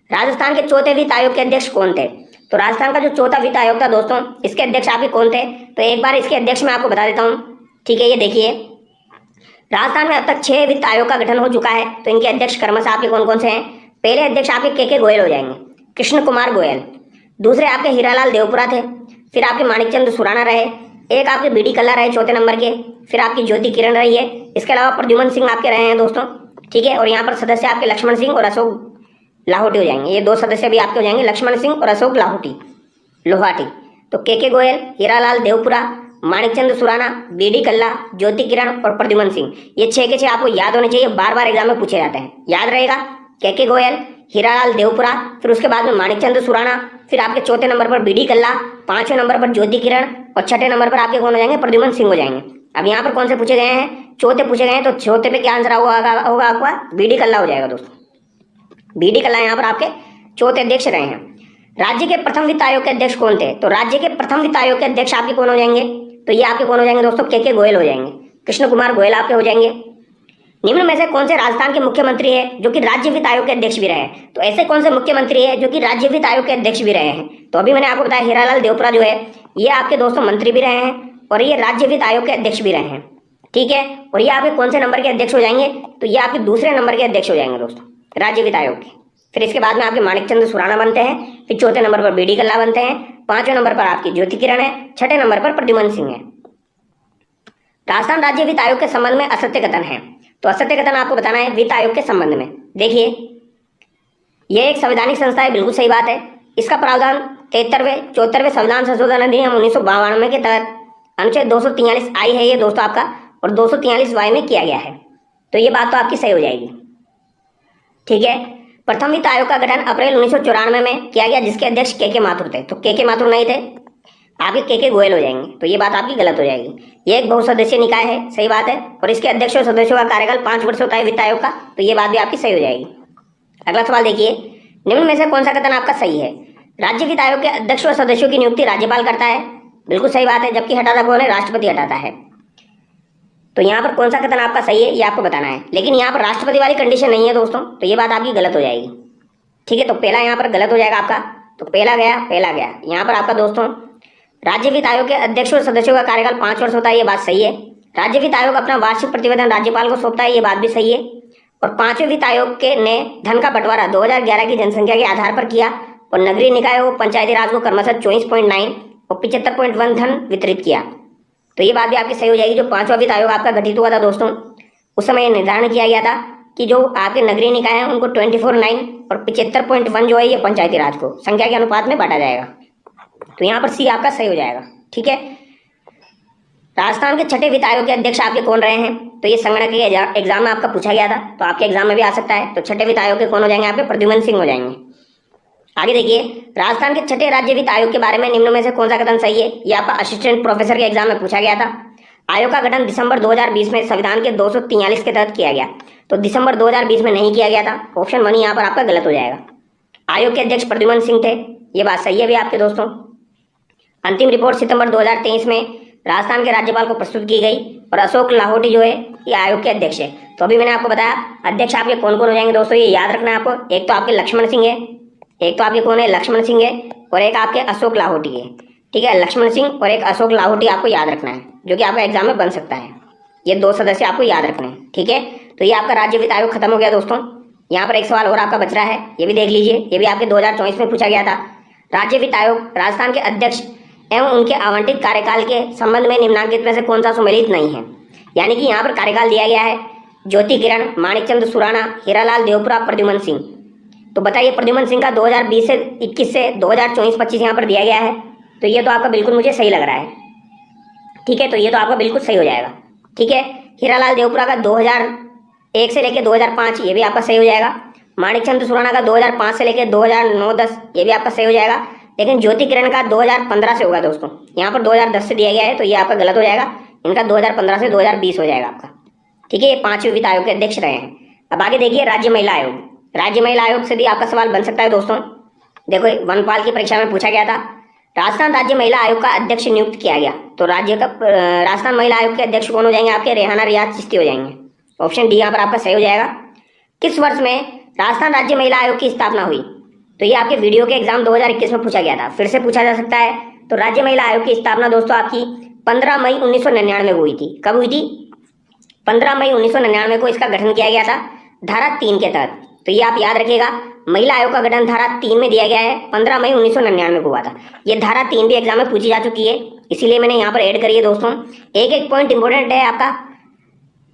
राजस्थान के चौथे वित्त आयोग के अध्यक्ष कौन थे? तो राजस्थान का जो चौथा वित्त आयोग था दोस्तों, इसके अध्यक्ष आपके कौन थे? तो एक बार इसके अध्यक्ष मैं आपको बता देता हूँ। ठीक है, ये देखिए, राजस्थान में अब तक 6 वित्त आयोग का गठन हो चुका है, तो इनके अध्यक्ष क्रमशः आपके कौन कौन से हैं? पहले अध्यक्ष आपके के गोयल हो जाएंगे, कृष्ण कुमार गोयल। दूसरे आपके हीरालाल देवपुरा थे। फिर आपके माणिकचंद सुराना रहे। एक आपके बीडी कल्ला रहे चौथे नंबर के। फिर आपकी ज्योति किरण रही है। इसके अलावा प्रद्युमन सिंह आपके रहे हैं दोस्तों। ठीक है, और यहाँ पर सदस्य आपके लक्ष्मण सिंह और अशोक लाहौटी हो जाएंगे। ये 2 सदस्य भी आपके हो जाएंगे, लक्ष्मण सिंह और अशोक लोहाटी। तो के गोयल, हीरालाल देवपुरा, माणिकचंद सुराना, बीडी कल्ला, ज्योति किरण और प्रद्युमन सिंह, ये 6 के 6 आपको याद होने चाहिए, बार बार एग्जाम में पूछे जाते हैं। याद रहेगा, के गोयल, हीरालाल देवपुरा, फिर उसके बाद में माणिकचंद सुराना, फिर आपके चौथे नंबर पर बीडी कल्ला, 5वें नंबर पर ज्योति किरण और 6ठे नंबर पर आपके कौन हो जाएंगे? प्रद्युमन सिंह हो जाएंगे। अब यहाँ पर कौन से पूछे गए हैं? चौथे पूछे गए हैं, तो चौथे पे क्या आंसर होगा आपका? बीडी कल्ला हो जाएगा दोस्तों। बीडी कल्ला यहाँ पर आपके चौथे अध्यक्ष रहे हैं। राज्य के प्रथम वित्त आयोग के अध्यक्ष कौन थे? तो राज्य के प्रथम वित्त आयोग के अध्यक्ष आपके कौन हो जाएंगे? तो ये आपके कौन हो जाएंगे दोस्तों? के गोयल हो जाएंगे, कृष्ण कुमार गोयल आपके हो जाएंगे। निम्न में से कौन से राजस्थान के मुख्यमंत्री है जो कि राज्य वित्त आयोग के अध्यक्ष भी रहे हैं? तो ऐसे कौन से मुख्यमंत्री है जो कि राज्य वित्त आयोग के अध्यक्ष भी रहे हैं? तो अभी मैंने आपको बताया, हीरालाल देवपुरा जो है ये आपके दोस्तों मंत्री भी रहे हैं और ये राज्य वित्त आयोग के अध्यक्ष भी रहे हैं। ठीक है, और ये आपके कौन से नंबर के अध्यक्ष हो जाएंगे? तो ये आपके दूसरे नंबर के अध्यक्ष हो जाएंगे दोस्तों राज्य वित्त आयोग के। फिर इसके बाद में आपके माणिकचंद सुराना बनते हैं, फिर चौथे नंबर पर बीडी कल्ला बनते हैं, 5वें नंबर पर आपकी ज्योति किरण है, 6ठे नंबर पर प्रद्युमन सिंह है। राजस्थान राज्य वित्त आयोग के संबंध में असत्य कथन है। तो असत्य कथन आपको बताना है वित्त आयोग के संबंध में। देखिए, यह एक संवैधानिक संस्था है, बिल्कुल सही बात है। इसका प्रावधान 73वें 74वें संविधान संशोधन अधिनियम 1992 के तहत अनुच्छेद 243 आई है ये दोस्तों आपका, और 243 वाई में किया गया है। तो ये बात तो आपकी सही हो जाएगी। ठीक है, प्रथम वित्त आयोग का गठन अप्रैल 1994 में किया गया, जिसके अध्यक्ष के माथुर थे। तो के माथुर नहीं थे, आपके के गोयल हो जाएंगे। तो ये बात आपकी गलत हो जाएगी। ये एक बहुसदस्यीय निकाय है, सही बात है, और इसके अध्यक्ष और सदस्यों का कार्यकाल 5 वर्ष होता है वित्त आयोग का। तो ये बात भी आपकी सही हो जाएगी। अगला सवाल देखिए, निम्न में से कौन सा कथन आपका सही है? राज्य वित्त आयोग के अध्यक्ष और सदस्यों की नियुक्ति राज्यपाल करता है। बिल्कुल सही बात है, जबकि हटाता कौन है? राष्ट्रपति हटाता है। तो यहाँ पर कौन सा कथन आपका सही है ये आपको बताना है, लेकिन यहाँ पर राष्ट्रपति वाली कंडीशन नहीं है दोस्तों, तो ये बात आपकी गलत हो जाएगी। ठीक है, तो पहला यहाँ पर गलत हो जाएगा आपका। तो पहला गया यहाँ पर आपका दोस्तों, राज्य वित्त आयोग के अध्यक्ष और सदस्यों का कार्यकाल 5 वर्ष होता है, ये बात सही है। राज्य वित्त आयोग अपना वार्षिक प्रतिवेदन राज्यपाल को सौंपता है, ये बात भी सही है। और 5वें वित्त आयोग के ने धन का बंटवारा 2011 की जनसंख्या के आधार पर किया, और नगरीय निकाय और पंचायती राज को क्रमशः 24.9 और 75.1 धन वितरित किया। तो ये बात भी आपकी सही हो जाएगी। जो 5वां वित्त आयोग आपका गठित हुआ था दोस्तों, उस समय यह निर्धारण किया गया था कि जो आपके नगरीय निकाय हैं उनको 24.9 और 75.1 जो है ये पंचायती राज को संख्या के अनुपात में बांटा जाएगा। तो यहाँ पर सी आपका सही हो जाएगा। ठीक है, राजस्थान के 6ठे वित्त आयोग के अध्यक्ष आपके कौन रहे हैं? तो ये संगणक के एग्जाम में आपका पूछा गया था, तो आपके एग्जाम में भी आ सकता है। तो 6ठे वित्त आयोग के कौन हो जाएंगे? आपके प्रद्युमन सिंह हो जाएंगे। आगे देखिए, राजस्थान के 6ठे राज्य वित्त आयोग के बारे में निम्न में से कौन सा कथन सही है? ये आपका असिस्टेंट प्रोफेसर के एग्जाम में पूछा गया था। आयोग का गठन दिसंबर 2020 में संविधान के 243 के तहत किया गया। तो दिसंबर 2020 में नहीं किया गया था, ऑप्शन 1 यहाँ पर आपका गलत हो जाएगा। आयोग के अध्यक्ष प्रद्युमन सिंह थे, ये बात सही है भी आपके दोस्तों। अंतिम रिपोर्ट सितंबर 2023 में राजस्थान के राज्यपाल को प्रस्तुत की गई, और अशोक लाहौटी जो है ये आयोग के अध्यक्ष है। तो अभी मैंने आपको बताया अध्यक्ष आपके कौन कौन हो जाएंगे दोस्तों, ये याद रखना है आपको। एक तो आपके लक्ष्मण सिंह है, एक तो आपके कौन है? लक्ष्मण सिंह है, और एक आपके अशोक लाहौटी है। ठीक है, लक्ष्मण सिंह और एक अशोक लाहौटी आपको याद रखना है, जो कि आपका एग्जाम में बन सकता है। ये 2 सदस्य आपको याद रखने हैं। ठीक है, तो ये आपका राज्य वित्त आयोग खत्म हो गया दोस्तों। यहाँ पर एक सवाल और आपका बच रहा है, ये भी देख लीजिए। ये भी आपके 2024 में पूछा गया था। राज्य वित्त आयोग राजस्थान के अध्यक्ष एवं उनके आवंटित कार्यकाल के संबंध में निम्नलिखित में से कौन सा सुमेलित नहीं है। यानी कि यहाँ पर कार्यकाल दिया गया है ज्योति किरण, माणिकचंद सुराणा, हीरालाल देवपुरा, प्रद्युमन सिंह। तो बताइए, प्रद्युमन सिंह का 2020 से 21 से 2024-25 यहाँ पर दिया गया है। तो ये तो आपका बिल्कुल मुझे सही लग रहा है। ठीक है, तो ये तो आपका बिल्कुल सही हो जाएगा। ठीक है, हीरालाल देवपुरा का 2001 से लेकर 2005, ये भी आपका सही हो जाएगा। माणिकचंद सुराणा का 2005 से लेकर 2009-10, ये भी आपका सही हो जाएगा। लेकिन ज्योति किरण का 2015 से होगा दोस्तों। यहाँ पर 2010 से दिया गया है, तो ये आपका गलत हो जाएगा। इनका 2015 से 2020 हो जाएगा आपका। ठीक है, ये 5वें वित्त आयोग के अध्यक्ष रहे हैं। अब आगे देखिए, राज्य महिला आयोग। राज्य महिला आयोग से भी आपका सवाल बन सकता है दोस्तों। देखो, वनपाल की परीक्षा में पूछा गया था। राजस्थान राज्य महिला आयोग का अध्यक्ष नियुक्त किया गया, तो राजस्थान महिला आयोग के अध्यक्ष कौन हो जाएंगे आपके? रेहाना रियाज चिश्ती हो जाएंगे। ऑप्शन डी यहाँ पर आपका सही हो जाएगा। किस वर्ष में राजस्थान राज्य महिला आयोग की स्थापना हुई? तो ये आपके वीडियो के एग्जाम 2021 में पूछा गया था, फिर से पूछा जा सकता है। तो राज्य महिला आयोग की स्थापना दोस्तों आपकी 15 मई 1999 को हुई थी। कब हुई थी? 15 मई 1999 को इसका गठन किया गया था धारा 3 के तहत। तो ये आप याद रखिएगा, महिला आयोग का गठन धारा 3 में दिया गया है, 15 मई 1999 को हुआ था। ये धारा 3 भी एग्जाम में पूछी जा चुकी है, इसीलिए मैंने यहाँ पर ऐड करी है दोस्तों। एक एक पॉइंट इंपोर्टेंट है आपका,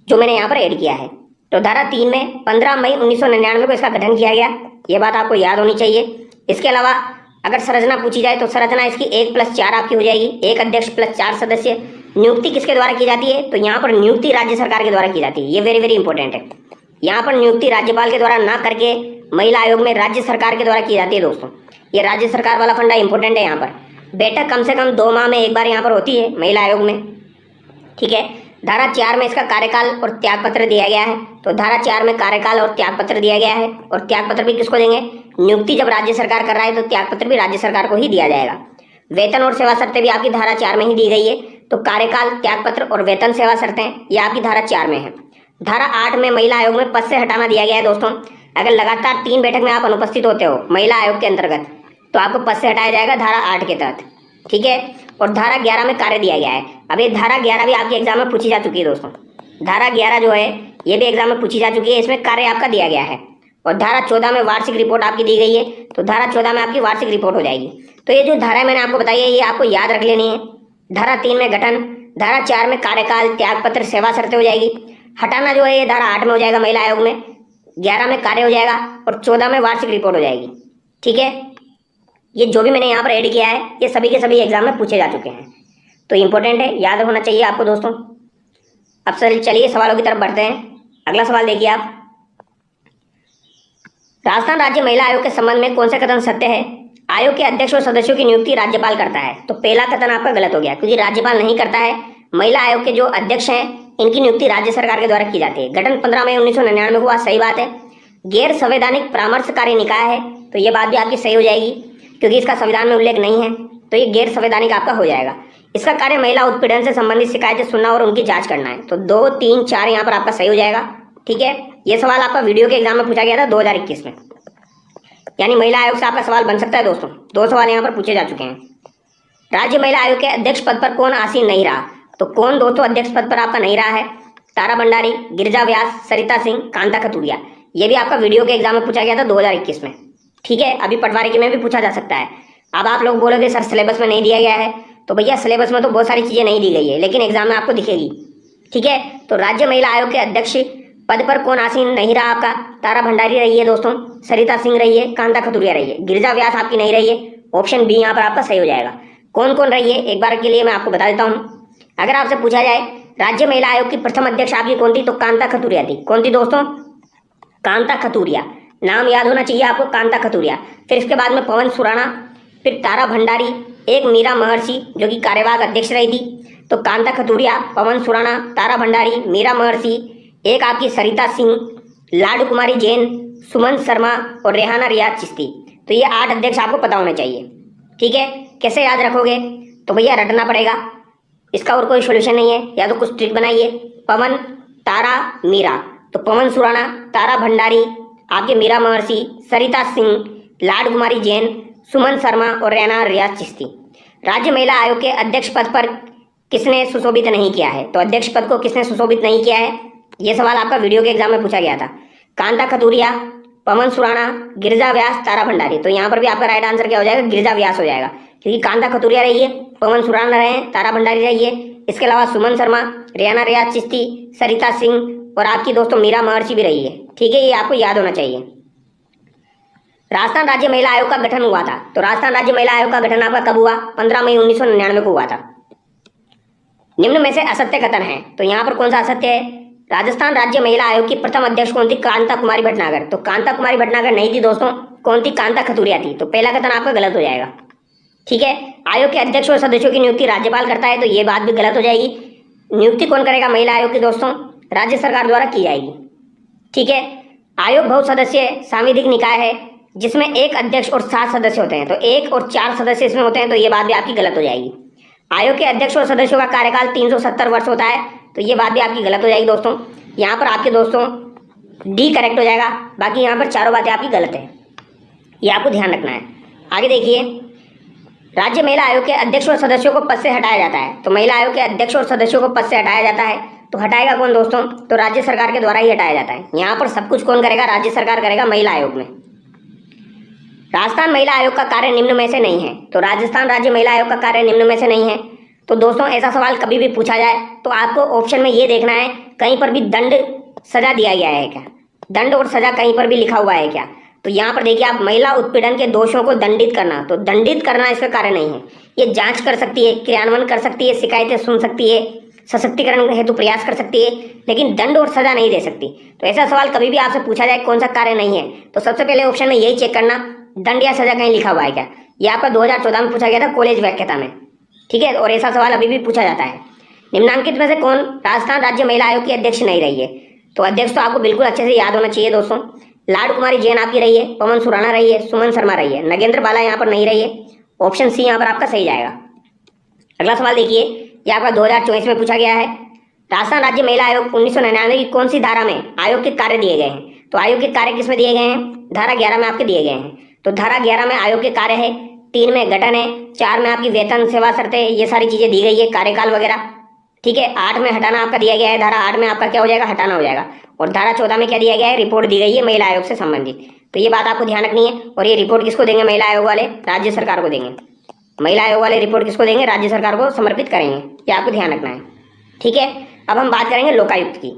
जो मैंने यहाँ पर ऐड किया है। तो धारा 3 में 15 मई 1999 को इसका गठन किया गया, ये बात आपको याद होनी चाहिए। इसके अलावा अगर संरचना पूछी जाए तो संरचना इसकी 1+4 आपकी हो जाएगी, एक अध्यक्ष प्लस 4 सदस्य। नियुक्ति किसके द्वारा की जाती है? तो यहाँ पर नियुक्ति राज्य सरकार के द्वारा की जाती है। ये वेरी वेरी इंपॉर्टेंट है। यहाँ पर नियुक्ति राज्यपाल के द्वारा ना करके महिला आयोग में राज्य सरकार के द्वारा की जाती है दोस्तों। ये राज्य सरकार वाला फंडा इंपॉर्टेंट है। यहाँ पर बैठक कम से कम 2 माह में एक बार यहाँ पर होती है महिला आयोग में। ठीक है, धारा 4 में इसका कार्यकाल और त्यागपत्र दिया गया है। तो धारा 4 में कार्यकाल और त्यागपत्र दिया गया है, और त्यागपत्र भी किसको देंगे? नियुक्ति जब राज्य सरकार कर रहा है तो त्यागपत्र भी राज्य सरकार को ही दिया जाएगा। वेतन और सेवा शर्तें भी आपकी धारा 4 में ही दी गई है। तो कार्यकाल, त्यागपत्र और वेतन सेवा शर्तें ये आपकी धारा 4 में है। धारा 8 में महिला आयोग में पद से हटाना दिया गया है दोस्तों। अगर लगातार 3 बैठक में आप अनुपस्थित होते हो महिला आयोग के अंतर्गत, तो आपको पद से हटाया जाएगा धारा 8 के तहत। ठीक है, और धारा 11 में कार्य दिया गया है। अब ये धारा 11 भी आपके एग्जाम में पूछी जा चुकी है दोस्तों। धारा 11 जो है ये भी एग्जाम में पूछी जा चुकी है, इसमें कार्य आपका दिया गया है। और धारा 14 में वार्षिक रिपोर्ट आपकी दी गई है, तो धारा 14 में आपकी वार्षिक रिपोर्ट हो जाएगी। तो ये जो धारा मैंने आपको बताई है ये आपको याद रख लेनी है। धारा 3 में गठन, धारा 4 में कार्यकाल, त्यागपत्र, सेवा शर्तें हो जाएगी। हटाना जो है ये धारा 8 में हो जाएगा महिला आयोग में, 11 में कार्य हो जाएगा और 14 में वार्षिक रिपोर्ट हो जाएगी। ठीक है, ये जो भी मैंने यहाँ पर ऐड किया है ये सभी के सभी एग्जाम में पूछे जा चुके हैं, तो इंपॉर्टेंट है, याद होना चाहिए आपको दोस्तों। अब सर चलिए सवालों की तरफ बढ़ते हैं। अगला सवाल देखिए आप, राजस्थान राज्य महिला आयोग के संबंध में कौन सा कथन सत्य है? आयोग के अध्यक्ष और सदस्यों की नियुक्ति राज्यपाल करता है। तो पहला कथन आपका गलत हो गया, क्योंकि राज्यपाल नहीं करता है। महिला आयोग के जो अध्यक्ष हैं इनकी नियुक्ति राज्य सरकार के द्वारा की जाती है। गठन 15 मई 1999 को हुआ, सही बात है। गैर संवैधानिक परामर्शकारी निकाय है, तो ये बात भी आपकी सही हो जाएगी, क्योंकि इसका संविधान में उल्लेख नहीं है, तो ये गैर संवैधानिक आपका हो जाएगा। इसका कार्य महिला उत्पीड़न से संबंधित शिकायतें सुनना और उनकी जांच करना है। तो 2, 3, 4 यहाँ पर आपका सही हो जाएगा। ठीक है, ये सवाल आपका वीडियो के एग्जाम में पूछा गया था 2021 में, यानी महिला आयोग से आपका सवाल बन सकता है दोस्तों। 2 सवाल यहाँ पर पूछे जा चुके हैं। राज्य महिला आयोग के अध्यक्ष पद पर कौन आसीन नहीं रहा? तो कौन दोस्तों अध्यक्ष पद पर आपका नहीं रहा है? तारा भंडारी, गिरिजा व्यास, सरिता सिंह, कांता खतूरिया। ये भी आपका वीडियो के एग्जाम में पूछा गया था 2021 में। ठीक है, अभी पटवारी के में भी पूछा जा सकता है। अब आप लोग बोलोगे सर सिलेबस में नहीं दिया गया है, तो भैया सिलेबस में तो बहुत सारी चीजें नहीं दी गई है, लेकिन एग्जाम में आपको दिखेगी। ठीक है, तो राज्य महिला आयोग के अध्यक्ष पद पर कौन आसीन नहीं रहा आपका? तारा भंडारी रही है दोस्तों, सरिता सिंह रही है, कांता खतूरिया रही है, गिरिजा व्यास आपकी नहीं रही है। ऑप्शन बी यहाँ पर आपका सही हो जाएगा। कौन कौन रही है एक बार के लिए मैं आपको बता देता हूँ। अगर आपसे पूछा जाए राज्य महिला आयोग की प्रथम अध्यक्ष आपकी कौन थी, तो कांता खतूरिया थी। कौन थी दोस्तों? कांता खतूरिया, नाम याद होना चाहिए आपको, कांता खतूरिया। फिर इसके बाद में पवन सुराणा, फिर तारा भंडारी, एक मीरा महर्षि जो कि कार्यवाहक अध्यक्ष रही थी। तो कांता खतूरिया, पवन सुराणा, तारा भंडारी, मीरा महर्षि, एक आपकी सरिता सिंह, लाडू कुमारी जैन, सुमन शर्मा और रेहाना रियाज चिश्ती। तो ये 8 अध्यक्ष आपको पता होने चाहिए। ठीक है, कैसे याद रखोगे? तो भैया रटना पड़ेगा, इसका और कोई सोल्यूशन नहीं है, या तो कुछ ट्रिक बनाइए। पवन, तारा, मीरा, तो पवन सुराणा, तारा भंडारी, आपके मीरा महर्षि, सरिता सिंह, लाडू कुमारी जैन, सुमन शर्मा और रेहाना रियाज चिश्ती। राज्य महिला आयोग के अध्यक्ष पद पर किसने सुशोभित नहीं किया है? तो अध्यक्ष पद को किसने सुशोभित नहीं किया है? यह सवाल आपका वीडियो के एग्जाम में पूछा गया था। कांता खतूरिया, पवन सुराणा, गिरिजा व्यास, तारा भंडारी। तो यहाँ पर भी आपका राइट आंसर क्या हो जाएगा? गिरिजा व्यास हो जाएगा, क्योंकि कांता खतूरिया रही है, पवन सुराणा रहे हैं, तारा भंडारी रही है। इसके अलावा सुमन शर्मा, रेहाना रियाज चिश्ती, सरिता सिंह और आपकी दोस्तों मीरा महर्षि भी रही है। ठीक है, ये आपको याद होना चाहिए। राजस्थान राज्य महिला आयोग का गठन हुआ था। तो राजस्थान राज्य महिला आयोग का गठन आपका कब हुआ? 15 मई 1999 को हुआ था। निम्न में से असत्य कथन है। तो यहाँ पर कौन सा असत्य है? राजस्थान राज्य महिला आयोग की प्रथम अध्यक्ष कौन थी? कांता कुमारी भटनागर। तो कांता कुमारी भटनागर नहीं थी दोस्तों, कौन थी? कांता खतूरिया थी। तो पहला कथन आपका गलत हो जाएगा। ठीक है, आयोग के अध्यक्ष और सदस्यों की नियुक्ति राज्यपाल करता है, तो ये बात भी गलत हो जाएगी। नियुक्ति कौन करेगा महिला आयोग की दोस्तों? राज्य सरकार द्वारा की जाएगी। ठीक है, आयोग बहुसदस्यीय सांविधिक निकाय है, जिसमें एक अध्यक्ष और 7 सदस्य होते हैं। तो 1 और 4 सदस्य इसमें होते हैं, तो ये बात भी आपकी गलत हो जाएगी। आयोग के अध्यक्ष और सदस्यों का कार्यकाल 370 वर्ष होता है, तो ये बात भी आपकी गलत हो जाएगी दोस्तों। यहाँ पर आपके दोस्तों डी करेक्ट हो जाएगा, बाकी यहाँ पर चारों बातें आपकी गलत है, ये आपको ध्यान रखना है। आगे देखिए, राज्य महिला आयोग के अध्यक्ष और सदस्यों को पद से हटाया जाता है। तो महिला आयोग के अध्यक्ष और सदस्यों को पद से हटाया जाता है, तो हटाएगा कौन दोस्तों? तो राज्य सरकार के द्वारा ही हटाया जाता है। यहाँ पर सब कुछ कौन करेगा? राज्य सरकार करेगा महिला आयोग में। राजस्थान महिला आयोग का कार्य निम्न में से नहीं है। तो राजस्थान राज्य महिला आयोग का कार्य निम्न में से नहीं है। तो दोस्तों ऐसा सवाल कभी भी पूछा जाए तो आपको ऑप्शन में ये देखना है, कहीं पर भी दंड सजा दिया गया है क्या? दंड और सजा कहीं पर भी लिखा हुआ है क्या? तो यहाँ पर देखिए आप, महिला उत्पीड़न के दोषों को दंडित करना, तो दंडित करना इसका कार्य नहीं है। ये जांच कर सकती है, क्रियान्वयन कर सकती है, शिकायतें सुन सकती है, सशक्तिकरण हेतु प्रयास कर सकती है, लेकिन दंड और सजा नहीं दे सकती। तो ऐसा सवाल कभी भी आपसे पूछा जाए कौन सा कार्य नहीं है, तो सबसे पहले ऑप्शन में यही चेक करना, दंड या सजा कहीं लिखा हुआ है क्या। यह आपका 2014 में पूछा गया था कॉलेज व्याख्याता में। ठीक है, और ऐसा सवाल अभी भी पूछा जाता है। निम्नांकित में से कौन राजस्थान राज्य महिला आयोग की अध्यक्ष नहीं रही है? तो अध्यक्ष तो आपको बिल्कुल अच्छे से याद होना चाहिए दोस्तों। लाड कुमारी जैन आपकी रही है, पवन सुराणा रही है, सुमन शर्मा रही है, नगेंद्र बाला यहाँ पर नहीं रही है। ऑप्शन सी यहाँ पर आपका सही जाएगा। अगला सवाल देखिए, ये आपका 2024 में पूछा गया है। राजस्थान राज्य महिला आयोग 1999 की कौन सी धारा में आयोग के कार्य दिए गए हैं? तो आयोग के कार्य किसमें दिए गए हैं? धारा 11 में आपके दिए गए हैं। तो धारा 11 में आयोग के कार्य है, 3 में गठन है, 4 में आपकी वेतन सेवा शर्तें, ये सारी चीजें दी गई है, कार्यकाल वगैरह। ठीक है, 8 में हटाना आपका दिया गया है, धारा 8 में आपका क्या हो जाएगा? हटाना हो जाएगा। और धारा 14 में क्या दिया गया है? रिपोर्ट दी गई है महिला आयोग से संबंधित। तो ये बात आपको ध्यान रखनी है। और ये रिपोर्ट किसको देंगे महिला आयोग वाले? राज्य सरकार को देंगे। महिला आयोग वाले रिपोर्ट किसको देंगे? राज्य सरकार को समर्पित करेंगे, ये आपको ध्यान रखना है। ठीक है, अब हम बात करेंगे लोकायुक्त की।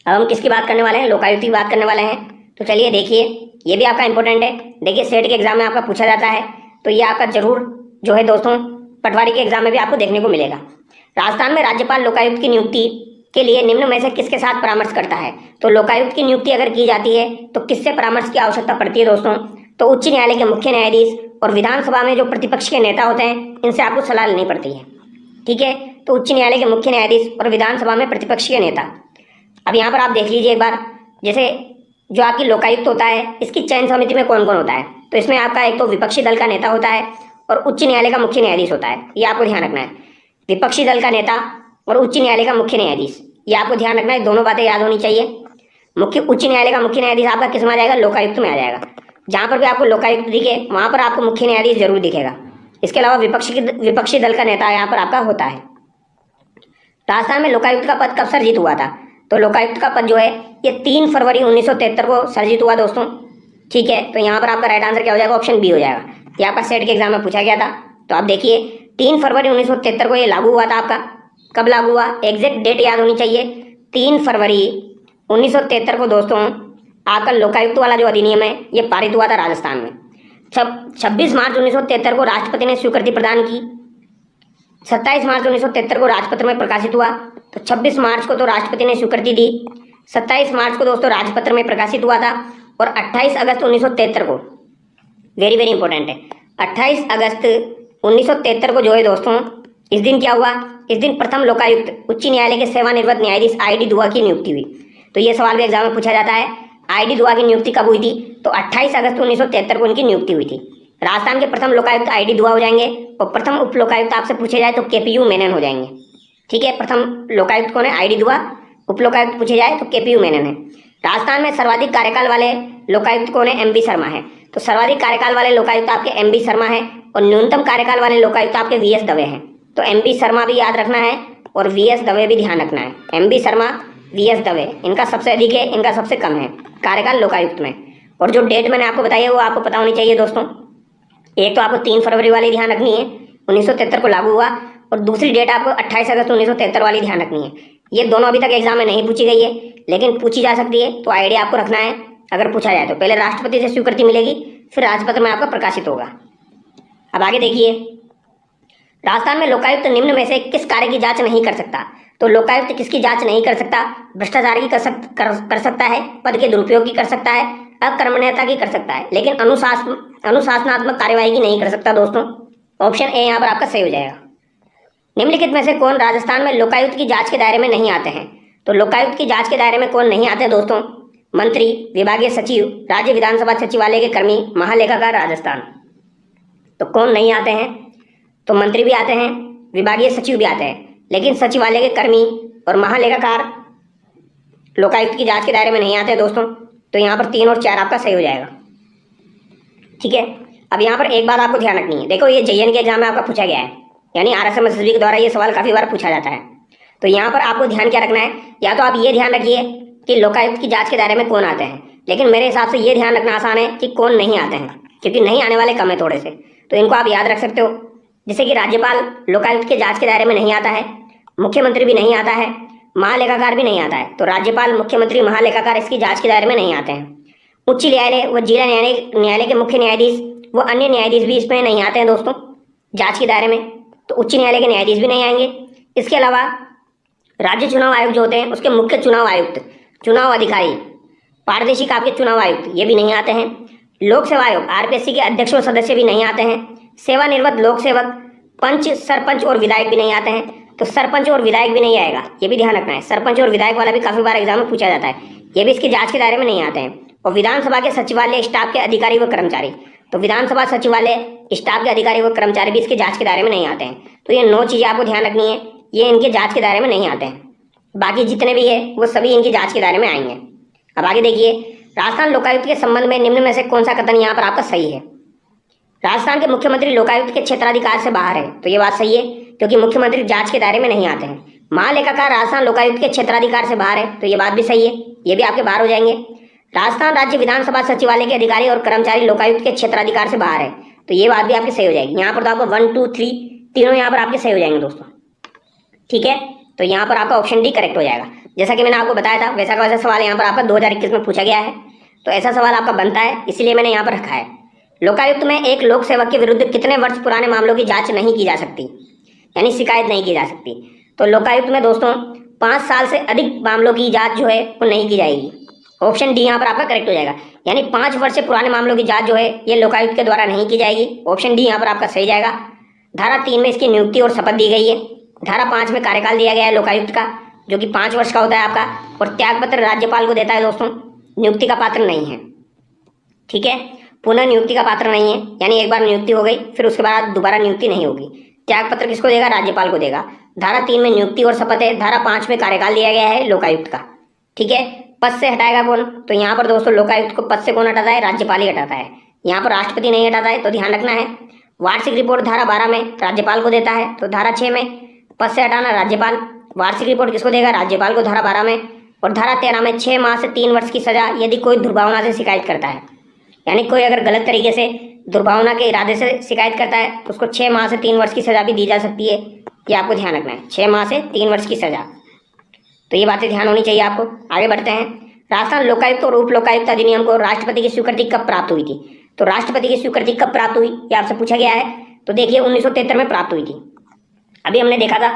अब हम किसकी बात करने वाले हैं? लोकायुक्त की बात करने वाले हैं। तो चलिए देखिए, ये भी आपका इंपॉर्टेंट है। देखिए सेट के एग्जाम में आपका पूछा जाता है, तो ये आपका जरूर जो है दोस्तों पटवारी के एग्जाम में भी आपको देखने को मिलेगा। राजस्थान में राज्यपाल लोकायुक्त की नियुक्ति के लिए निम्न में से किसके साथ परामर्श करता है? तो लोकायुक्त की नियुक्ति अगर की जाती है तो किससे परामर्श की आवश्यकता पड़ती है दोस्तों? तो उच्च न्यायालय के मुख्य न्यायाधीश और विधानसभा में जो प्रतिपक्ष के नेता होते हैं, इनसे आपको सलाह लेनी पड़ती है। ठीक है, तो उच्च न्यायालय के मुख्य न्यायाधीश और विधानसभा में प्रतिपक्ष के नेता। अब यहाँ पर आप देख लीजिए एक बार, जैसे जो आपकी लोकायुक्त होता है, इसकी चयन समिति में कौन कौन होता है? तो इसमें आपका एक तो विपक्षी दल का नेता होता है और उच्च न्यायालय का मुख्य न्यायाधीश होता है, ये आपको ध्यान रखना है। विपक्षी दल का नेता और उच्च न्यायालय का मुख्य न्यायाधीश, ये आपको ध्यान रखना है, दोनों बातें याद होनी चाहिए। उच्च न्यायालय का मुख्य न्यायाधीश आपका किस में आ जाएगा? लोकायुक्त में आ जाएगा। जहाँ पर भी आपको लोकायुक्त दिखे वहाँ पर आपको मुख्य न्यायाधीश जरूर दिखेगा। इसके अलावा विपक्षी दल का नेता यहाँ पर आपका होता है। राजस्थान में लोकायुक्त का पद कब सर्जित हुआ था? तो लोकायुक्त का पद जो है ये 3 फरवरी 1973 को सर्जित हुआ दोस्तों। ठीक है, तो यहाँ पर आपका राइट आंसर क्या हो जाएगा? ऑप्शन बी हो जाएगा। ये आपका सेट के एग्जाम में पूछा गया था। तो आप देखिए 3 फरवरी 1973 को ये लागू हुआ था आपका। कब लागू हुआ? एग्जैक्ट डेट याद होनी चाहिए। 3 फरवरी 1973 को दोस्तों आपका लोकायुक्त वाला जो अधिनियम है ये पारित हुआ था राजस्थान में। 26 मार्च 1973 को राष्ट्रपति ने स्वीकृति प्रदान की। 27 मार्च 1973 को राजपत्र में प्रकाशित हुआ। तो 26 मार्च को तो राष्ट्रपति ने स्वीकृति दी, 27 मार्च को दोस्तों राजपत्र में प्रकाशित हुआ था। और 28 अगस्त 1973 को, वेरी वेरी इंपॉर्टेंट है, 28 अगस्त 1973 को जो है दोस्तों इस दिन क्या हुआ? इस दिन प्रथम लोकायुक्त उच्च न्यायालय के सेवानिवृत्त न्यायाधीश आई.डी. दुआ की नियुक्ति हुई। तो ये सवाल भी एग्जाम में पूछा जाता है, आई.डी. दुआ की नियुक्ति कब हुई थी? तो 28 अगस्त 1973 को इनकी नियुक्ति हुई थी। राजस्थान के प्रथम लोकायुक्त आई.डी. दुआ हो जाएंगे और प्रथम उप लोकायुक्त आपसे पूछे जाए तो के.पी.यू. मेनन हो जाएंगे। ठीक है, प्रथम लोकायुक्त कौन है? आई.डी. दुआ। उप लोकायुक्त पूछे जाए तो के.पी.यू. मेनन है। राजस्थान में सर्वाधिक कार्यकाल वाले लोकायुक्त कौन है? एम.बी. शर्मा है। तो सर्वाधिक कार्यकाल वाले लोकायुक्त आपके एमबी शर्मा है और न्यूनतम कार्यकाल वाले लोकायुक्त आपके वीएस दवे हैं। तो एमबी शर्मा भी याद रखना है और वीएस दवे भी ध्यान रखना है। एमबी शर्मा, वीएस दवे, इनका सबसे अधिक है, इनका सबसे कम है कार्यकाल लोकायुक्त में। और जो डेट मैंने आपको बताई है वो आपको पता होनी चाहिए दोस्तों। एक तो आपको 3 फरवरी वाली ध्यान रखनी है, 1973 को लागू हुआ, और दूसरी डेट आपको 28 अगस्त 1973 वाली ध्यान रखनी है। ये दोनों अभी तक एग्जाम में नहीं पूछी गई है, लेकिन पूछी जा सकती है, तो आइडिया आपको रखना है। अगर पूछा जाए तो पहले राष्ट्रपति से स्वीकृति मिलेगी, फिर राजपत्र में आपका प्रकाशित होगा। अब आगे देखिए, राजस्थान में लोकायुक्त निम्न में से किस कार्य की जांच नहीं कर सकता? तो लोकायुक्त किसकी जांच नहीं कर सकता? भ्रष्टाचार की कर सकता है, पद के दुरुपयोग की कर सकता है, अकर्मण्यता की कर सकता है, लेकिन अनुशासनात्मक कार्यवाही की नहीं कर सकता दोस्तों। ऑप्शन ए यहाँ पर आपका सही हो जाएगा। निम्नलिखित में से कौन राजस्थान में लोकायुक्त की जांच के दायरे में नहीं आते हैं? तो लोकायुक्त की जांच के दायरे में कौन नहीं आते हैं दोस्तों? मंत्री, विभागीय सचिव, राज्य विधानसभा सचिवालय के कर्मी, महालेखाकार राजस्थान। तो कौन नहीं आते हैं? तो मंत्री भी आते हैं, विभागीय सचिव भी आते हैं, लेकिन सचिवालय के कर्मी और महालेखाकार लोकायुक्त की जांच के दायरे में नहीं आते दोस्तों। तो यहाँ पर 3 और 4 आपका सही हो जाएगा। ठीक है, अब यहाँ पर एक बात आपको ध्यान रखनी है। देखो, ये जेएन के एग्जाम में आपका पूछा गया है, यानी आरएसएमएसएसबी के द्वारा ये सवाल काफी बार पूछा जाता है। तो यहाँ पर आपको ध्यान क्या रखना है? या तो आप ये ध्यान रखिए कि लोकायुक्त की जांच के दायरे में कौन आते हैं, लेकिन मेरे हिसाब से ये ध्यान रखना आसान है कि कौन नहीं आते हैं, क्योंकि नहीं आने वाले कम है थोड़े से, तो इनको आप याद रख सकते हो। जैसे कि राज्यपाल लोकायुक्त के जांच के दायरे में नहीं आता है, मुख्यमंत्री भी नहीं आता है, महालेखाकार भी नहीं आता है। तो राज्यपाल, मुख्यमंत्री, महालेखाकार इसकी जांच के दायरे में नहीं आते हैं। उच्च न्यायालय व जिला न्यायालय के मुख्य न्यायाधीश व अन्य न्यायाधीश भी इसमें नहीं आते हैं दोस्तों जांच के दायरे में, तो उच्च न्यायालय के न्यायाधीश भी नहीं आएंगे। इसके अलावा राज्य चुनाव आयोग जो होते हैं उसके मुख्य चुनाव आयुक्त, चुनाव अधिकारी, पारदर्शी आपके चुनाव आयुक्त, ये भी नहीं आते हैं। लोक सेवा आयोग आरपीएससी के अध्यक्ष व सदस्य भी नहीं आते हैं। सेवानिवृत्त लोक सेवक, पंच, सरपंच और विधायक भी नहीं आते हैं। तो सरपंच और विधायक भी नहीं आएगा, ये भी ध्यान रखना है। सरपंच और विधायक वाला भी काफी बार एग्जाम में पूछा जाता है, ये भी इसकी जांच के दायरे में नहीं आते हैं। और विधानसभा के सचिवालय स्टाफ के अधिकारी व कर्मचारी, तो विधानसभा सचिवालय स्टाफ के अधिकारी व कर्मचारी भी इसके जांच के दायरे में नहीं आते हैं। तो ये 9 चीजें आपको ध्यान रखनी है, ये इनके जांच के दायरे में नहीं आते हैं। बाकी जितने भी है वो सभी इनकी जांच के दायरे में आएंगे। अब आगे देखिए, राजस्थान लोकायुक्त के संबंध में निम्न में से कौन सा कथन यहाँ पर आपका सही है? राजस्थान के मुख्यमंत्री लोकायुक्त के क्षेत्राधिकार से बाहर है, तो ये बात सही है, क्योंकि मुख्यमंत्री जांच के दायरे में नहीं आते हैं। महालेखाकार राजस्थान लोकायुक्त के क्षेत्राधिकार से बाहर है, तो ये बात भी सही है, ये भी आपके बाहर हो जाएंगे। राजस्थान राज्य विधानसभा सचिवालय के अधिकारी और कर्मचारी लोकायुक्त के क्षेत्राधिकार से बाहर है, तो ये बात भी आपकी सही हो जाएगी। यहाँ पर तो आपको 1, 2, 3 तीनों यहाँ पर आपके सही हो जाएंगे दोस्तों। ठीक है, तो यहाँ पर आपका ऑप्शन डी करेक्ट हो जाएगा। जैसा कि मैंने आपको बताया था वैसा का वैसा सवाल यहाँ पर आपका 2021 में पूछा गया है, तो ऐसा सवाल आपका बनता है, इसलिए मैंने यहाँ पर रखा है। लोकायुक्त में एक लोक सेवक के विरुद्ध कितने वर्ष पुराने मामलों की जांच नहीं की जा सकती, यानी शिकायत नहीं की जा सकती? तो लोकायुक्त में दोस्तों 5 साल से अधिक मामलों की जांच जो है वो नहीं की जाएगी। ऑप्शन डी यहाँ पर आपका करेक्ट हो जाएगा, यानी 5 वर्ष से पुराने मामलों की जांच जो है ये लोकायुक्त के द्वारा नहीं की जाएगी। ऑप्शन डी यहाँ पर आपका सही जाएगा। धारा 3 में इसकी नियुक्ति और शपथ दी गई है। धारा 5 में कार्यकाल दिया गया है लोकायुक्त का, जो कि 5 वर्ष का होता है आपका, और त्यागपत्र राज्यपाल को देता है दोस्तों, नियुक्ति का पात्र नहीं है। ठीक है, पुनः नियुक्ति का पात्र नहीं है, यानी एक बार नियुक्ति हो गई फिर उसके बाद दोबारा नियुक्ति नहीं होगी। त्यागपत्र किसको देगा? राज्यपाल को देगा। धारा 3 में नियुक्ति और शपथ है। धारा 5 में कार्यकाल दिया गया है लोकायुक्त का। ठीक है, पद से हटाएगा कौन? तो यहाँ पर दोस्तों लोकायुक्त को पद से कौन हटाता है? राज्यपाल ही हटाता है। यहाँ पर राष्ट्रपति नहीं हटाता है, तो ध्यान रखना है। वार्षिक रिपोर्ट धारा 12 में राज्यपाल को देता है, तो धारा 6 में पद से हटाना राज्यपाल। वार्षिक रिपोर्ट किसको देगा? राज्यपाल को, धारा 12 में। और धारा 13 में 6 माह से 3 वर्ष की सजा यदि कोई दुर्भावना से शिकायत करता है, यानी कोई अगर गलत तरीके से दुर्भावना के इरादे से शिकायत करता है तो उसको 6 माह से 3 वर्ष की सजा भी दी जा सकती है। ये आपको ध्यान रखना है, 6 माह से 3 वर्ष की सजा। तो ये बातें ध्यान होनी चाहिए आपको। आगे बढ़ते हैं। राजस्थान लोकायुक्त और उप लोकायुक्त अधिनियम को राष्ट्रपति की स्वीकृति कब प्राप्त हुई थी? तो राष्ट्रपति की स्वीकृति कब प्राप्त हुई ये आपसे पूछा गया है। तो देखिए 1973 में प्राप्त हुई थी। अभी हमने देखा था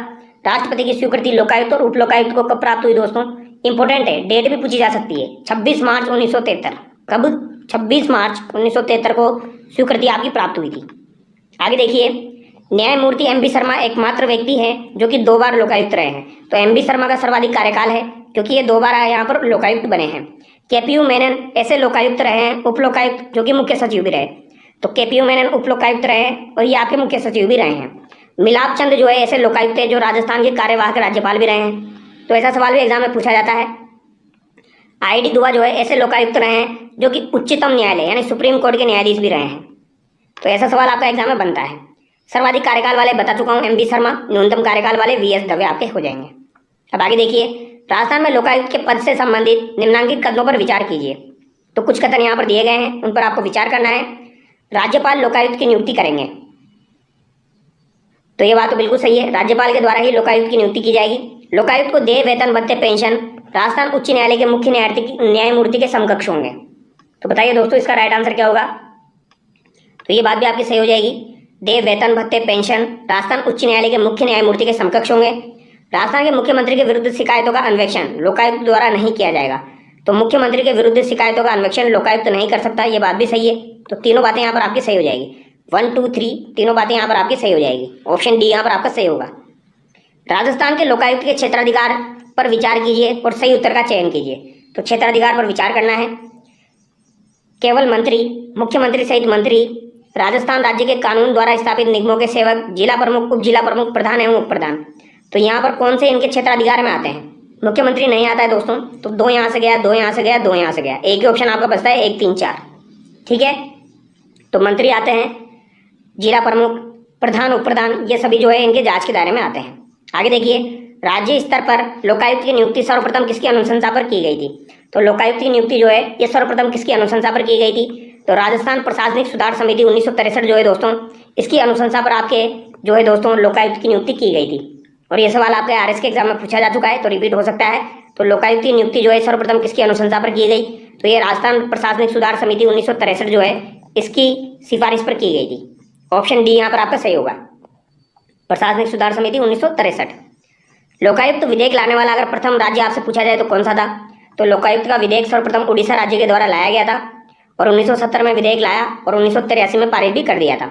राष्ट्रपति की स्वीकृति लोकायुक्त और उप लोकायुक्त को कब प्राप्त हुई दोस्तों, इंपॉर्टेंट है, डेट भी पूछी जा सकती है। 26 मार्च 1973। कब? 26 मार्च 1973 को स्वीकृति आपकी प्राप्त हुई थी। आगे देखिए, न्यायमूर्ति एमबी शर्मा एकमात्र व्यक्ति हैं जो कि 2 बार लोकायुक्त रहे हैं। तो एमबी शर्मा का सर्वाधिक कार्यकाल है, क्योंकि ये 2 बार यहाँ पर लोकायुक्त बने हैं। केपीयू मेनन ऐसे लोकायुक्त रहे हैं, उप लोकायुक्त, जो कि मुख्य सचिव भी रहे। तो केपीयू मेनन उप लोकायुक्त रहे हैं और ये आपके मुख्य सचिव भी रहे हैं। मिलाप चंद जो है ऐसे लोकायुक्त है जो राजस्थान के कार्यवाहक राज्यपाल भी रहे हैं। तो ऐसा सवाल भी एग्जाम में पूछा जाता है। आईडी दुआ जो है ऐसे लोकायुक्त रहे हैं जो कि उच्चतम न्यायालय यानी सुप्रीम कोर्ट के न्यायाधीश भी रहे हैं। तो ऐसा सवाल आपका एग्जाम में बनता है। सर्वाधिक कार्यकाल वाले बता चुका हूँ एमबी शर्मा, न्यूनतम कार्यकाल वाले वीएस दवे आपके हो जाएंगे। अब आगे देखिए, राजस्थान में लोकायुक्त के पद से संबंधित निम्नलिखित कथनों पर विचार कीजिए। तो कुछ कथन यहाँ पर दिए गए हैं, उन पर आपको विचार करना है। राज्यपाल लोकायुक्त की नियुक्ति करेंगे, तो ये बात तो बिल्कुल सही है, राज्यपाल के द्वारा ही लोकायुक्त की नियुक्ति की जाएगी। लोकायुक्त को देय वेतन भत्ते पेंशन राजस्थान उच्च न्यायालय के मुख्य न्यायमूर्ति के समकक्ष होंगे। तो बताइए दोस्तों इसका राइट आंसर क्या होगा। तो ये बात भी आपकी सही हो जाएगी। देय वेतन भत्ते पेंशन राजस्थान उच्च न्यायालय के मुख्य न्यायमूर्ति के समकक्ष होंगे। राजस्थान के मुख्यमंत्री के विरुद्ध शिकायतों का अन्वेषण लोकायुक्त द्वारा नहीं किया जाएगा। तो मुख्यमंत्री के विरुद्ध शिकायतों का अन्वेषण लोकायुक्त नहीं कर सकता, ये बात भी सही है। तो तीनों बातें यहाँ पर आपकी सही हो जाएगी। 1 2 3 तीनों बातें यहाँ पर आपकी सही हो जाएगी। ऑप्शन डी यहाँ पर आपका सही होगा। राजस्थान के लोकायुक्त के क्षेत्राधिकार पर विचार कीजिए और सही उत्तर का चयन कीजिए। तो क्षेत्राधिकार पर विचार करना है। केवल मंत्री, मुख्यमंत्री सहित मंत्री, राजस्थान राज्य के कानून द्वारा स्थापित निगमों के सेवक, जिला प्रमुख, उप जिला प्रमुख, प्रधान एवं उप प्रधान। तो यहाँ पर कौन से इनके क्षेत्राधिकार में आते हैं। मुख्यमंत्री नहीं आता है दोस्तों, तो 2 यहाँ से गया, 2 यहाँ से गया, 2 यहाँ से गया, एक ही ऑप्शन आपका बचता है 1 3 4। ठीक है, तो मंत्री आते हैं, जिला प्रमुख, प्रधान, उप प्रधान, ये सभी जो है इनके जांच के दायरे में आते हैं। आगे देखिए, राज्य स्तर पर लोकायुक्त की नियुक्ति सर्वप्रथम किसकी अनुशंसा पर की गई थी। तो लोकायुक्त की नियुक्ति जो है ये सर्वप्रथम किसकी अनुशंसा पर की गई थी। तो राजस्थान प्रशासनिक सुधार समिति 1963 जो है दोस्तों, इसकी अनुशंसा पर आपके जो है दोस्तों लोकायुक्त की नियुक्ति की गई थी। और ये सवाल आपके आरएस के एग्जाम में पूछा जा चुका है, तो रिपीट हो सकता है। तो लोकायुक्त की नियुक्ति जो है सर्वप्रथम किसकी अनुशंसा पर की गई। तो ये राजस्थान प्रशासनिक सुधार समिति 1963 जो है इसकी सिफारिश पर की गई थी। ऑप्शन डी यहाँ पर आपका सही होगा, प्रशासनिक सुधार समिति 1963। लोकायुक्त विधेयक लाने वाला अगर प्रथम राज्य आपसे पूछा जाए तो कौन सा था। तो लोकायुक्त का विधेयक सर्वप्रथम उड़ीसा राज्य के द्वारा लाया गया था और 1970 में विधेयक लाया और 1983 में पारित भी कर दिया था।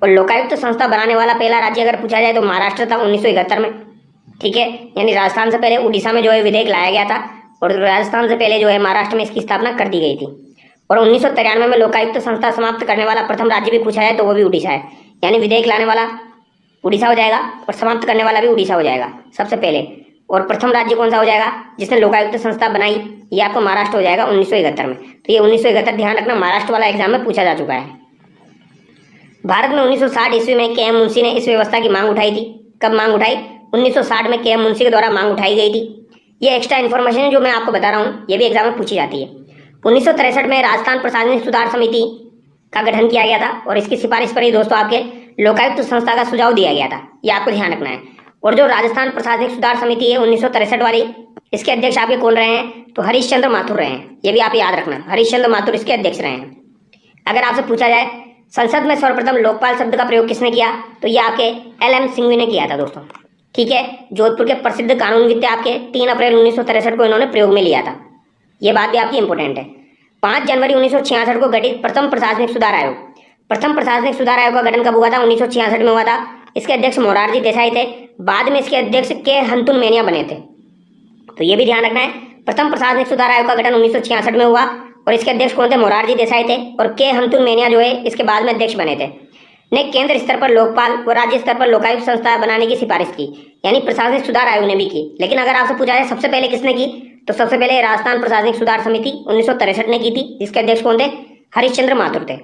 और लोकायुक्त संस्था बनाने वाला पहला राज्य अगर पूछा जाए तो महाराष्ट्र था 1971 में। ठीक है, यानी राजस्थान से पहले उड़ीसा में जो है विधेयक लाया गया था और राजस्थान से पहले जो है महाराष्ट्र में इसकी स्थापना कर दी गई थी। और 1993 में लोकायुक्त संस्था समाप्त करने वाला प्रथम राज्य भी पूछा जाए तो वो भी उड़ीसा है, यानी विधेयक लाने वाला उड़ीसा हो जाएगा और समाप्त करने वाला भी उड़ीसा हो जाएगा सबसे पहले। और प्रथम राज्य कौन सा हो जाएगा जिसने लोकायुक्त संस्था बनाई, ये आपको महाराष्ट्र हो जाएगा 1971 में। तो ये 1971 ध्यान रखना, महाराष्ट्र वाला एग्जाम में पूछा जा चुका है। भारत में 1960 ईस्वी में के एम मुंशी ने इस व्यवस्था की मांग उठाई थी। कब मांग उठाई। 1960 में के एम मुंशी के द्वारा मांग उठाई गई थी। ये एक्स्ट्रा इन्फॉर्मेशन जो मैं आपको बता रहा हूँ ये भी एग्जाम में पूछी जाती है। 1963 में राजस्थान प्रशासनिक सुधार समिति का गठन किया गया था और इसकी सिफारिश पर ही दोस्तों आपके लोकायुक्त संस्था का सुझाव दिया गया था, ये आपको ध्यान रखना है। और जो राजस्थान प्रशासनिक सुधार समिति है 1963 वाली, इसके अध्यक्ष आपके कौन रहे हैं। तो हरीश चंद्र माथुर रहे हैं, ये भी आप याद रखना, हरीश चंद्र माथुर इसके अध्यक्ष रहे हैं। अगर आपसे पूछा जाए संसद में सर्वप्रथम लोकपाल शब्द का प्रयोग किसने किया, तो ये आपके LM सिंघवी ने किया था दोस्तों। ठीक है, जोधपुर के प्रसिद्ध कानूनविद आपके 3 अप्रैल 1963 को इन्होंने प्रयोग में लिया था, ये बात भी आपकी इंपॉर्टेंट है। 5 जनवरी 1966 को गठित प्रथम प्रशासनिक सुधार आयोग, प्रथम प्रशासनिक सुधार आयोग का गठन कब हुआ था। 1966 में हुआ था। इसके अध्यक्ष मोरारजी देसाई थे, बाद में इसके अध्यक्ष के हंतुन मेनिया बने थे। तो ये भी ध्यान रखना है, प्रथम प्रशासनिक सुधार आयोग का गठन 1966 में हुआ और इसके अध्यक्ष कौन थे, मोरारजी देसाई थे और के हंतुन मेनिया जो है इसके बाद में अध्यक्ष बने थे। ने केंद्र स्तर पर लोकपाल व राज्य स्तर पर लोकायुक्त संस्था बनाने की सिफारिश की, यानी प्रशासनिक सुधार आयोग ने भी की। लेकिन अगर आपसे पूछा जाए सबसे पहले किसने की, तो सबसे पहले राजस्थान प्रशासनिक सुधार समिति 1963 ने की थी, जिसके अध्यक्ष कौन थे, हरिश्चंद्र माथुर थे।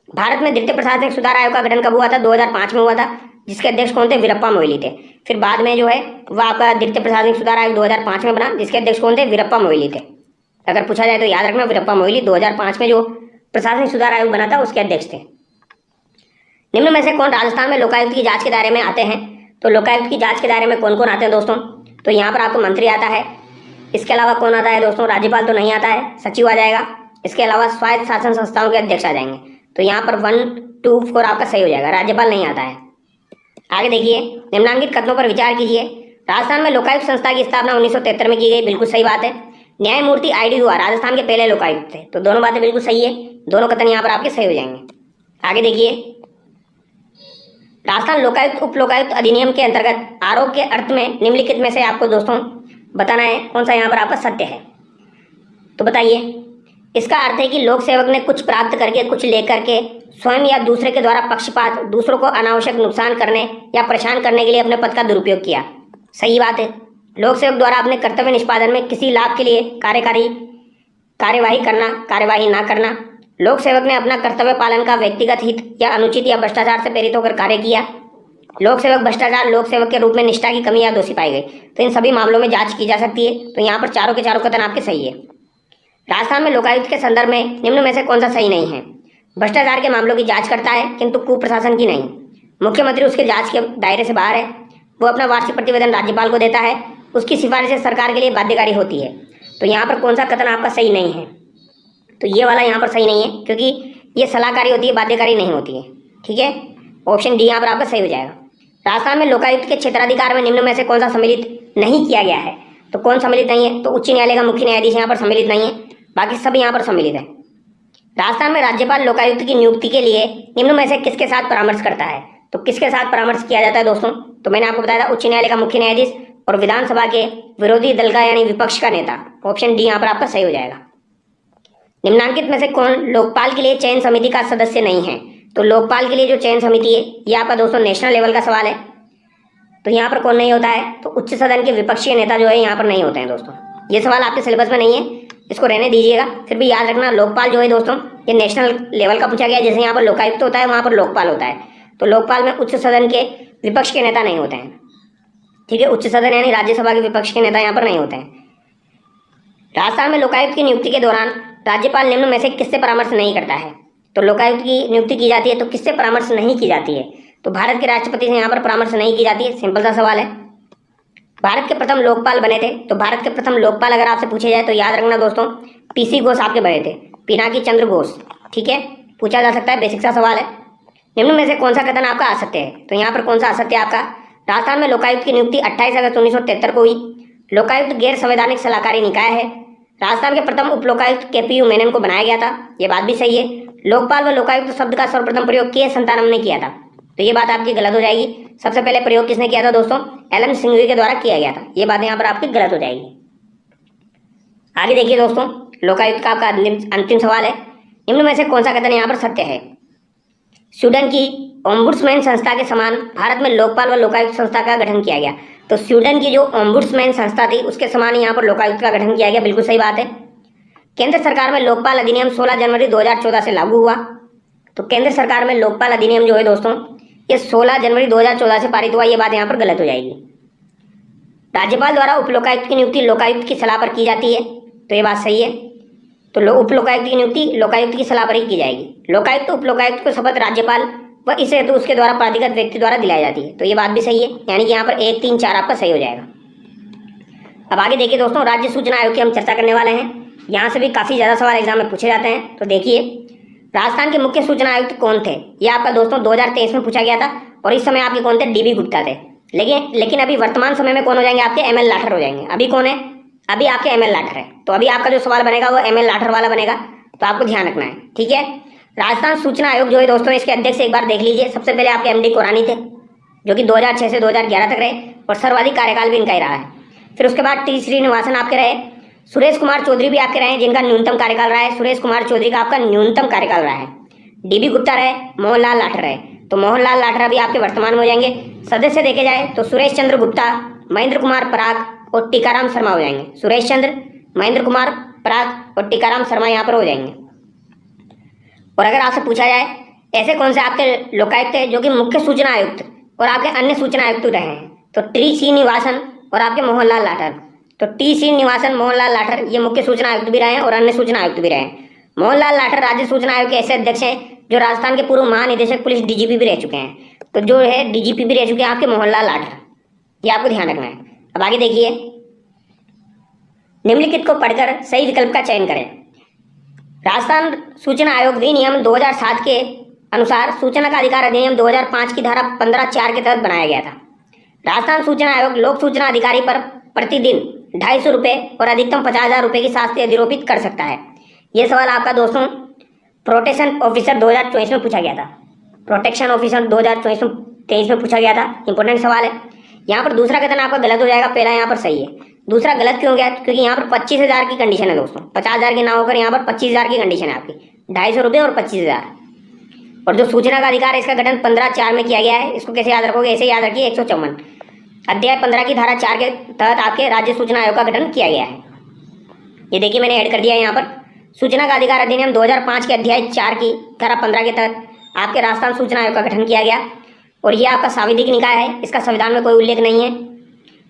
भारत में द्वितीय प्रशासनिक सुधार आयोग का गठन कब हुआ था, 2005 में हुआ था, जिसके अध्यक्ष कौन थे, वीरप्पा मोइली थे। फिर बाद में जो है वह आपका द्वितीय प्रशासनिक सुधार आयोग 2005 में बना, जिसके अध्यक्ष कौन थे, वीरप्पा मोइली थे। अगर पूछा जाए तो याद रखना, वीरप्पा मोइली 2005 में जो प्रशासनिक सुधार आयोग बना था उसके अध्यक्ष थे। निम्न में से कौन राजस्थान में लोकायुक्त की जांच के दायरे में आते हैं। तो लोकायुक्त की जांच के दायरे में कौन कौन आते हैं दोस्तों, तो यहाँ पर आपको मंत्री आता है, इसके अलावा कौन आता है दोस्तों, राज्यपाल तो नहीं आता है, सचिव आ जाएगा, इसके अलावा स्वायत्त शासन संस्थाओं के अध्यक्ष आ जाएंगे। तो यहाँ पर 1 2 4 आपका सही हो जाएगा, राज्यपाल नहीं आता है। आगे देखिए, निम्नलिखित कथनों पर विचार कीजिए। राजस्थान में लोकायुक्त संस्था की स्थापना 1973 में की गई, बिल्कुल सही बात है। न्यायमूर्ति ID हुआ, राजस्थान के पहले लोकायुक्त थे, तो दोनों बातें बिल्कुल सही है, दोनों कथन यहाँ पर आपके सही हो जाएंगे। आगे देखिए, राजस्थान लोकायुक्त उप लोकायुक्त अधिनियम के अंतर्गत आरोप के अर्थ में निम्नलिखित में से आपको दोस्तों बताना है कौन सा यहाँ पर आपका सत्य है। तो बताइए, इसका अर्थ है कि लोक सेवक ने कुछ प्राप्त करके कुछ लेकर के स्वयं या दूसरे के द्वारा पक्षपात, दूसरों को अनावश्यक नुकसान करने या परेशान करने के लिए अपने पद का दुरुपयोग किया। सही बात है, लोक सेवक द्वारा अपने कर्तव्य निष्पादन में किसी लाभ के लिए कार्यकारी कार्यवाही करना, कार्यवाही ना करना। लोक सेवक ने अपना कर्तव्य पालन का व्यक्तिगत हित या अनुचित या भ्रष्टाचार से प्रेरित होकर कार्य किया। लोक सेवक भ्रष्टाचार, लोक सेवक के रूप में निष्ठा की कमी या दोषी पाई गई तो इन सभी मामलों में जांच की जा सकती है। तो यहाँ पर चारों के चारों कथन आपके सही है। राजस्थान में लोकायुक्त के संदर्भ में निम्न में से कौन सा सही नहीं है? भ्रष्टाचार के मामलों की जांच करता है किंतु कुप्रशासन की नहीं। मुख्यमंत्री उसके जांच के दायरे से बाहर है। वो अपना वार्षिक प्रतिवेदन राज्यपाल को देता है। उसकी सिफारिशें सरकार के लिए बाध्यकारी होती है। तो यहाँ पर कौन सा कथन आपका सही नहीं है? तो ये वाला यहाँ पर सही नहीं है, क्योंकि ये सलाहकारी होती है, बाध्यकारी नहीं होती है। ठीक है, ऑप्शन डी यहाँ पर आपका सही हो जाएगा। राजस्थान में लोकायुक्त के क्षेत्राधिकार में निम्न में से कौन सा सम्मिलित नहीं किया गया है? तो कौन सम्मिलित नहीं है? तो उच्च न्यायालय का मुख्य न्यायाधीश यहाँ पर सम्मिलित नहीं है, बाकी सभी यहाँ पर सम्मिलित है। राजस्थान में राज्यपाल लोकायुक्त की नियुक्ति के लिए निम्न में से किसके साथ परामर्श करता है? तो किसके साथ परामर्श किया जाता है दोस्तों? तो मैंने आपको बताया था उच्च न्यायालय का मुख्य न्यायाधीश और विधानसभा के विरोधी दल का यानी विपक्ष का नेता। ऑप्शन डी यहाँ पर आपका सही हो जाएगा। निम्नांकित में से कौन लोकपाल के लिए चयन समिति का सदस्य नहीं है? तो लोकपाल के लिए जो चयन समिति है ये आपका दोस्तों नेशनल लेवल का सवाल है। तो यहाँ पर कौन नहीं होता है? तो उच्च सदन के विपक्षी नेता जो है यहाँ पर नहीं होते हैं दोस्तों। ये सवाल आपके सिलेबस में नहीं है, इसको रहने दीजिएगा। फिर भी याद रखना लोकपाल जो है दोस्तों ये नेशनल लेवल का पूछा गया। जैसे यहाँ पर लोकायुक्त होता है वहाँ पर लोकपाल होता है। तो लोकपाल में उच्च सदन के विपक्ष के नेता नहीं होते हैं। ठीक है, उच्च सदन यानी राज्यसभा के विपक्ष के नेता यहाँ पर नहीं होते हैं। राजस्थान में लोकायुक्त की नियुक्ति के दौरान राज्यपाल निम्न में से किससे परामर्श नहीं करता है? तो लोकायुक्त की नियुक्ति की जाती है तो किससे परामर्श नहीं की जाती है? तो भारत के राष्ट्रपति से यहाँ पर परामर्श नहीं की जाती है। सिंपल सा सवाल है। भारत के प्रथम लोकपाल बने थे, तो भारत के प्रथम लोकपाल अगर आपसे पूछे जाए तो याद रखना दोस्तों पीसी घोष आपके बने थे, पिनाकी चंद्र घोष। ठीक है, पूछा जा सकता है, बेसिक सा सवाल है। निम्न में से कौन सा कथन आपका असत्य है? तो यहाँ पर कौन सा असत्य है आपका? राजस्थान में लोकायुक्त की नियुक्ति 28 अगस्त 1973 को हुई। लोकायुक्त गैर संवैधानिक सलाहकारी निकाय है। राजस्थान के प्रथम उप लोकायुक्त KPU मेनन को बनाया गया था, ये बात भी सही है। लोकपाल व लोकायुक्त शब्द का सर्वप्रथम प्रयोग K. ने किया था, तो ये बात आपकी गलत हो जाएगी। सबसे पहले प्रयोग किसने किया था दोस्तों? LM सिंघवी के द्वारा किया गया था। ये बात यहाँ पर आपकी गलत हो जाएगी। आगे देखिए दोस्तों, लोकायुक्त का आपका अंतिम सवाल है। निम्न में से कौन सा कथन यहाँ पर सत्य है? स्वीडन की ओम्बुड्समैन संस्था के समान भारत में लोकपाल व लोकायुक्त संस्था का गठन किया गया। तो स्वीडन की जो ओम्बुड्समैन संस्था थी उसके समान यहाँ पर लोकायुक्त का गठन किया गया, बिल्कुल सही बात है। केंद्र सरकार में लोकपाल अधिनियम 16 जनवरी 2014 से लागू हुआ। तो केंद्र सरकार में लोकपाल अधिनियम जो है दोस्तों ये 16 जनवरी 2014 से पारित हुआ, ये बात यहाँ पर गलत हो जाएगी। राज्यपाल द्वारा उप लोकायुक्त की नियुक्ति लोकायुक्त की सलाह पर की जाती है, तो ये बात सही है। तो उप लोकायुक्त की नियुक्ति लोकायुक्त की सलाह पर ही की जाएगी। लोकायुक्त उप लोकायुक्त को शपथ राज्यपाल व इस हेतु उसके द्वारा प्राधिकृत व्यक्ति द्वारा दिलाई जाती है, तो ये बात भी सही है। यानी कि यहाँ पर 1, 3, 4 आपका सही हो जाएगा। अब आगे देखिए दोस्तों, राज्य सूचना आयोग की हम चर्चा करने वाले हैं। यहाँ से भी काफ़ी ज़्यादा सवाल एग्जाम में पूछे जाते हैं। तो देखिए, राजस्थान के मुख्य सूचना आयुक्त कौन थे? ये आपका दोस्तों 2023 में पूछा गया था और इस समय आपके कौन थे? DB गुप्ता थे। लेकिन अभी वर्तमान समय में कौन हो जाएंगे? आपके ML लाठर हो जाएंगे। अभी कौन है? अभी आपके ML लाठर है। तो अभी आपका जो सवाल बनेगा वो ML लाठर वाला बनेगा, तो आपको ध्यान रखना है। ठीक है, राजस्थान सूचना आयोग जो है दोस्तों इसके अध्यक्ष एक बार देख लीजिए। सबसे पहले आपके MD कोरानी थे जो कि 2006 से 2011 तक रहे और सर्वाधिक कार्यकाल भी इनका ही रहा है। फिर उसके बाद T श्रीनिवासन आपके रहे। सुरेश कुमार चौधरी भी आपके रहे जिनका न्यूनतम कार्यकाल रहा है। सुरेश कुमार चौधरी का आपका न्यूनतम कार्यकाल रहा है। DB गुप्ता रहे, मोहनलाल लाठर रहे। तो मोहनलाल लाठर अभी आपके वर्तमान में हो जाएंगे। सदस्य देखे जाए तो सुरेश चंद्र गुप्ता, महेंद्र कुमार पराग और टीकाराम शर्मा हो जाएंगे। सुरेश चंद्र, महेंद्र कुमार पराग और टीकाराम शर्मा यहाँ पर हो जाएंगे। और अगर आपसे पूछा जाए ऐसे कौन से आपके लोकायुक्त है जो कि मुख्य सूचना आयुक्त और आपके अन्य सूचना आयुक्त रहे हैं, तो T श्रीनिवासन और आपके मोहनलाल लाठर। तो T श्रीनिवासन, मोहनलाल लाठर ये मुख्य सूचना आयुक्त भी रहे हैं और अन्य सूचना आयुक्त भी रहे हैं। मोहनलाल लाठर राज्य सूचना आयोग के ऐसे अध्यक्ष हैं जो राजस्थान के पूर्व महानिदेशक पुलिस DGP भी रह चुके हैं। तो जो है DGP भी रह चुके हैं आपके मोहनलाल लाठर, ये आपको ध्यान रखना है। अब आगे देखिए, निम्नलिखित को पढ़कर सही विकल्प का चयन करें। राजस्थान सूचना आयोग विनियम 2007 के अनुसार सूचना का अधिकार अधिनियम 2005 की धारा 15(4) के तहत बनाया गया था। राजस्थान सूचना आयोग लोक सूचना अधिकारी पर प्रतिदिन 250 रुपये और अधिकतम 50,000 रुपये की शास्ति अधिरोपित कर सकता है। यह सवाल आपका दोस्तों प्रोटेक्शन ऑफिसर 2024 में पूछा गया था। प्रोटेक्शन ऑफिसर 2023 में पूछा गया था, इंपॉर्टेंट सवाल है। यहाँ पर दूसरा कथन आपका गलत हो जाएगा, पहला यहाँ पर सही है। दूसरा गलत क्यों गया? क्योंकि यहाँ पर 25,000 की कंडीशन है दोस्तों, 50,000 की ना होकर यहाँ पर 25,000 की कंडीशन है आपकी, 250 रुपये और 25,000। और जो सूचना का अधिकार है इसका गठन 15(4) में किया गया है। इसको कैसे याद रखोगे? ऐसे याद रखिए, 154 अध्याय 15 की धारा 4 के तहत आपके राज्य सूचना आयोग का गठन किया गया है। ये देखिए मैंने ऐड कर दिया है यहाँ पर। सूचना का अधिकार अधिनियम 2005 के अध्याय 4 की धारा 15 के तहत आपके राजस्थान सूचना आयोग का गठन किया गया और यह आपका सांविधिक निकाय है। इसका संविधान में कोई उल्लेख नहीं है।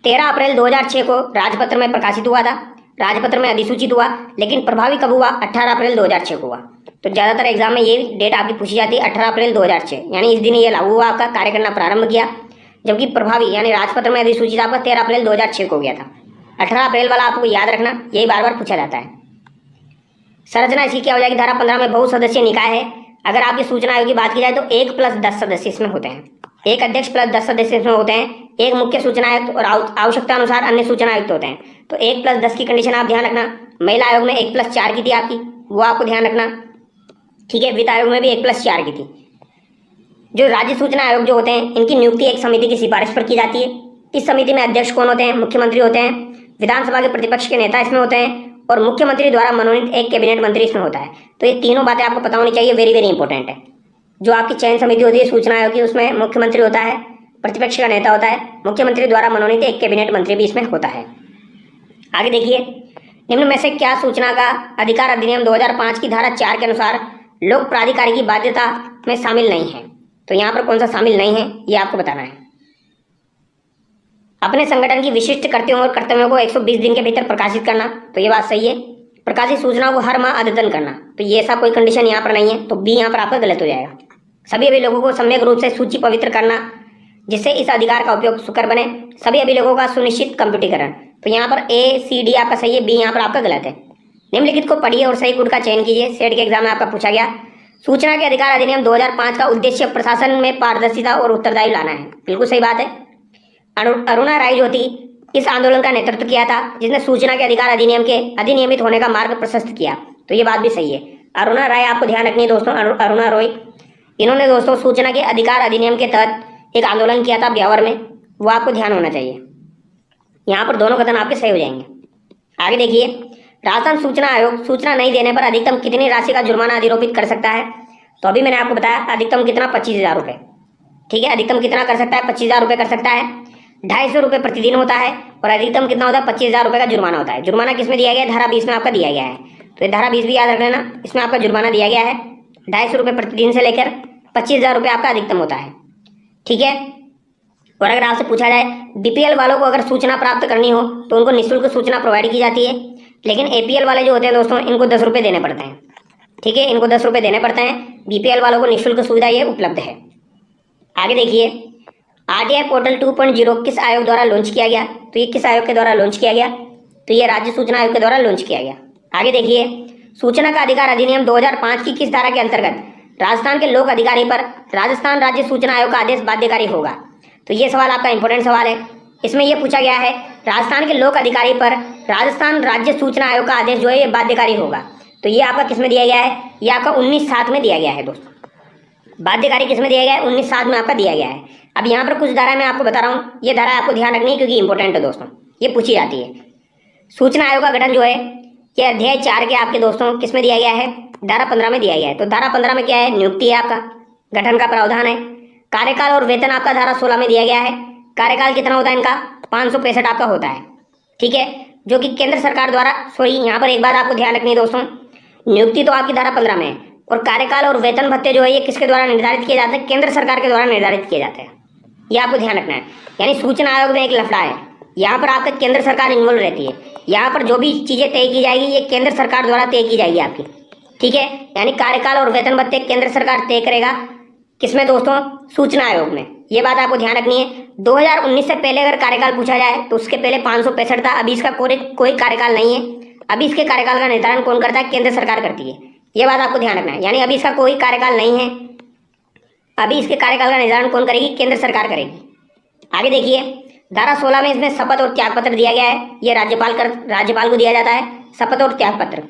13 अप्रैल 2006 को राजपत्र में प्रकाशित हुआ था, राजपत्र में अधिसूचित हुआ, लेकिन प्रभावी कब हुआ? 18 अप्रैल 2006 को हुआ। तो ज़्यादातर एग्जाम में ये डेट आपकी पूछी जाती है, 18 अप्रैल 2006, यानी इस दिन ये लागू हुआ, आपका कार्य करना प्रारंभ किया। जबकि प्रभावी यानी राजपत्र में अधिसूचित आपका 13 अप्रैल 2006 को हो गया था। 18 अप्रैल वाला आपको याद रखना, यही बार बार पूछा जाता है। संरचना इसकी क्या हो जाएगी? धारा 15 में बहुसदस्यीय निकाय है। अगर आपकी सूचना आयोग की बात की जाए तो 1 + 10 सदस्य इसमें होते हैं, एक अध्यक्ष प्लस 10 सदस्य इसमें होते हैं, एक मुख्य सूचना आयुक्त और आवश्यकता अनुसार अन्य सूचना आयुक्त होते हैं। तो 1 + 10 की कंडीशन आप ध्यान रखना। महिला आयोग में 1 + 4 की थी आपकी, वो आपको ध्यान रखना, ठीक है। वित्त आयोग में भी 1 + 4 की थी। जो राज्य सूचना आयोग जो होते हैं, इनकी नियुक्ति एक समिति की सिफारिश पर की जाती है। इस समिति में अध्यक्ष कौन होते हैं? मुख्यमंत्री होते हैं। विधानसभा के प्रतिपक्ष के नेता इसमें होते हैं और मुख्यमंत्री द्वारा मनोनीत एक कैबिनेट मंत्री इसमें होता है। तो ये तीनों बातें आपको पता होनी चाहिए, वेरी वेरी इंपॉर्टेंट है। जो आपकी चयन समिति होती है सूचना आयोग की, उसमें मुख्यमंत्री होता है, प्रतिपक्ष का नेता होता है, मुख्यमंत्री द्वारा मनोनीत एक कैबिनेट मंत्री भी इसमें होता है। आगे देखिए, निम्न में से क्या सूचना का अधिकार अधिनियम 2005 की धारा 4 के अनुसार लोक प्राधिकारी की बाध्यता में शामिल नहीं है? तो यहाँ पर कौन सा शामिल नहीं है ये आपको बताना है। अपने संगठन की विशिष्ट कर्तव्यों और कर्तव्यों को 120 दिन के भीतर प्रकाशित करना, तो ये बात सही है। प्रकाशित सूचना को हर माह अद्यतन करना, तो ये ऐसा कोई कंडीशन यहाँ पर नहीं है, तो बी यहाँ पर आपका गलत हो जाएगा। सभी अभिलेखों को सम्यक रूप से सूची पवित्र करना, जिससे इस अधिकार का उपयोग सुकर बने। सभी अभिलेखों का सुनिश्चित कंप्यूटरीकरण, तो यहाँ पर ए सी डी आपका सही है, बी यहाँ पर आपका गलत है। निम्नलिखित को पढ़िए और सही गुण का चयन कीजिए। सेट के एग्जाम में आपका पूछा गया। सूचना के अधिकार अधिनियम 2005 का उद्देश्य प्रशासन में पारदर्शिता और उत्तरदायी लाना है, बिल्कुल सही बात है। अरुणा राय जो थी, इस आंदोलन का नेतृत्व किया था, जिसने सूचना के अधिकार अधिनियम के अधिनियमित होने का मार्ग प्रशस्त किया, तो ये बात भी सही है। अरुणा राय आपको ध्यान रखनी है दोस्तों, अरुणा रॉय, इन्होंने दोस्तों सूचना के अधिकार अधिनियम के तहत एक आंदोलन किया था ब्यावर में, वो आपको ध्यान होना चाहिए। यहाँ पर दोनों कथन आपके सही हो जाएंगे। आगे देखिए, राजस्थान सूचना आयोग सूचना नहीं देने पर अधिकतम कितनी राशि का जुर्माना अधिरोपित कर सकता है? तो अभी मैंने आपको बताया अधिकतम कितना, 25,000 रुपये, ठीक है। अधिकतम कितना कर सकता है? 25,000 रुपये कर सकता है। 250 रुपये प्रतिदिन होता है और अधिकतम कितना होता है? 25,000 रुपये का जुर्माना होता है। जुर्माना किसमें दिया गया है? धारा 20 में आपका दिया गया है, तो ये धारा 20 भी याद रख लेना, इसमें आपका जुर्माना दिया गया है। 250 रुपये प्रतिदिन से लेकर 25,000 रुपये आपका अधिकतम होता है, ठीक है। और अगर आपसे पूछा जाए बीपीएल वालों को अगर सूचना प्राप्त करनी हो तो उनको निःशुल्क सूचना प्रोवाइड की जाती है, लेकिन एपीएल वाले जो होते हैं दोस्तों, इनको 10 रुपये देने पड़ते हैं, ठीक है। इनको 10 रुपये देने पड़ते हैं। बीपीएल वालों को निःशुल्क सुविधा ये उपलब्ध है। आगे देखिए, आरटीआई पोर्टल 2.0 किस आयोग द्वारा लॉन्च किया गया? तो ये किस आयोग के द्वारा लॉन्च किया गया? तो ये राज्य सूचना आयोग के द्वारा लॉन्च किया गया। आगे देखिए, सूचना का अधिकार अधिनियम 2005 की किस धारा के अंतर्गत राजस्थान के लोक अधिकारी पर राजस्थान राज्य सूचना आयोग का आदेश बाध्यकारी होगा? तो ये सवाल आपका इंपॉर्टेंट सवाल है। इसमें यह पूछा गया है राजस्थान के लोक अधिकारी पर राजस्थान राज्य सूचना आयोग का आदेश जो है ये बाध्यकारी होगा। तो ये आपका किसमें दिया गया है? ये आपका 19/7 में दिया गया है दोस्तों। बाध्यकारी किसमें दिया गया है? 19/7 में आपका दिया गया है। अब यहाँ पर कुछ धारा मैं आपको बता रहा हूँ, ये धारा आपको ध्यान रखनी है क्योंकि इंपॉर्टेंट है दोस्तों, ये पूछी जाती है। सूचना आयोग का गठन जो है ये अध्याय 4 के आपके दोस्तों किसमें दिया गया है? धारा 15 में दिया गया है। तो धारा 15 में क्या है? नियुक्ति है, आपका गठन का प्रावधान है। कार्यकाल और वेतन आपका धारा 16 में दिया गया है। कार्यकाल कितना होता है इनका? 565 आपका होता है, ठीक है, जो कि केंद्र सरकार द्वारा, सॉरी यहाँ पर एक बात आपको ध्यान रखनी है दोस्तों, नियुक्ति तो आपकी धारा 15 में है और कार्यकाल और वेतन भत्ते जो है ये किसके द्वारा निर्धारित किए जाते हैं? केंद्र सरकार के द्वारा निर्धारित किए जाते हैं, ये आपको ध्यान रखना है। यानी सूचना आयोग में एक लफड़ा है, यहाँ पर आपका केंद्र सरकार इन्वॉल्व रहती है। यहाँ पर जो भी चीज़ें तय की जाएगी ये केंद्र सरकार द्वारा तय की जाएगी आपकी, ठीक है। यानी कार्यकाल और वेतन भत्ते केंद्र सरकार तय करेगा, किसमें दोस्तों? सूचना आयोग में। ये बात आपको ध्यान रखनी है। 2019 से पहले अगर कार्यकाल पूछा जाए तो उसके पहले 565 था, अभी इसका कोई कार्यकाल नहीं है। अभी इसके कार्यकाल का निर्धारण कौन करता है? केंद्र सरकार करती है, ये बात आपको ध्यान रखना है। यानी अभी इसका कोई कार्यकाल नहीं है, अभी इसके कार्यकाल का निर्धारण कौन करेगी? केंद्र सरकार करेगी। आगे देखिए, धारा 16 में इसमें शपथ और त्याग पत्र दिया गया है, ये राज्यपाल को दिया जाता है शपथ और त्याग पत्र।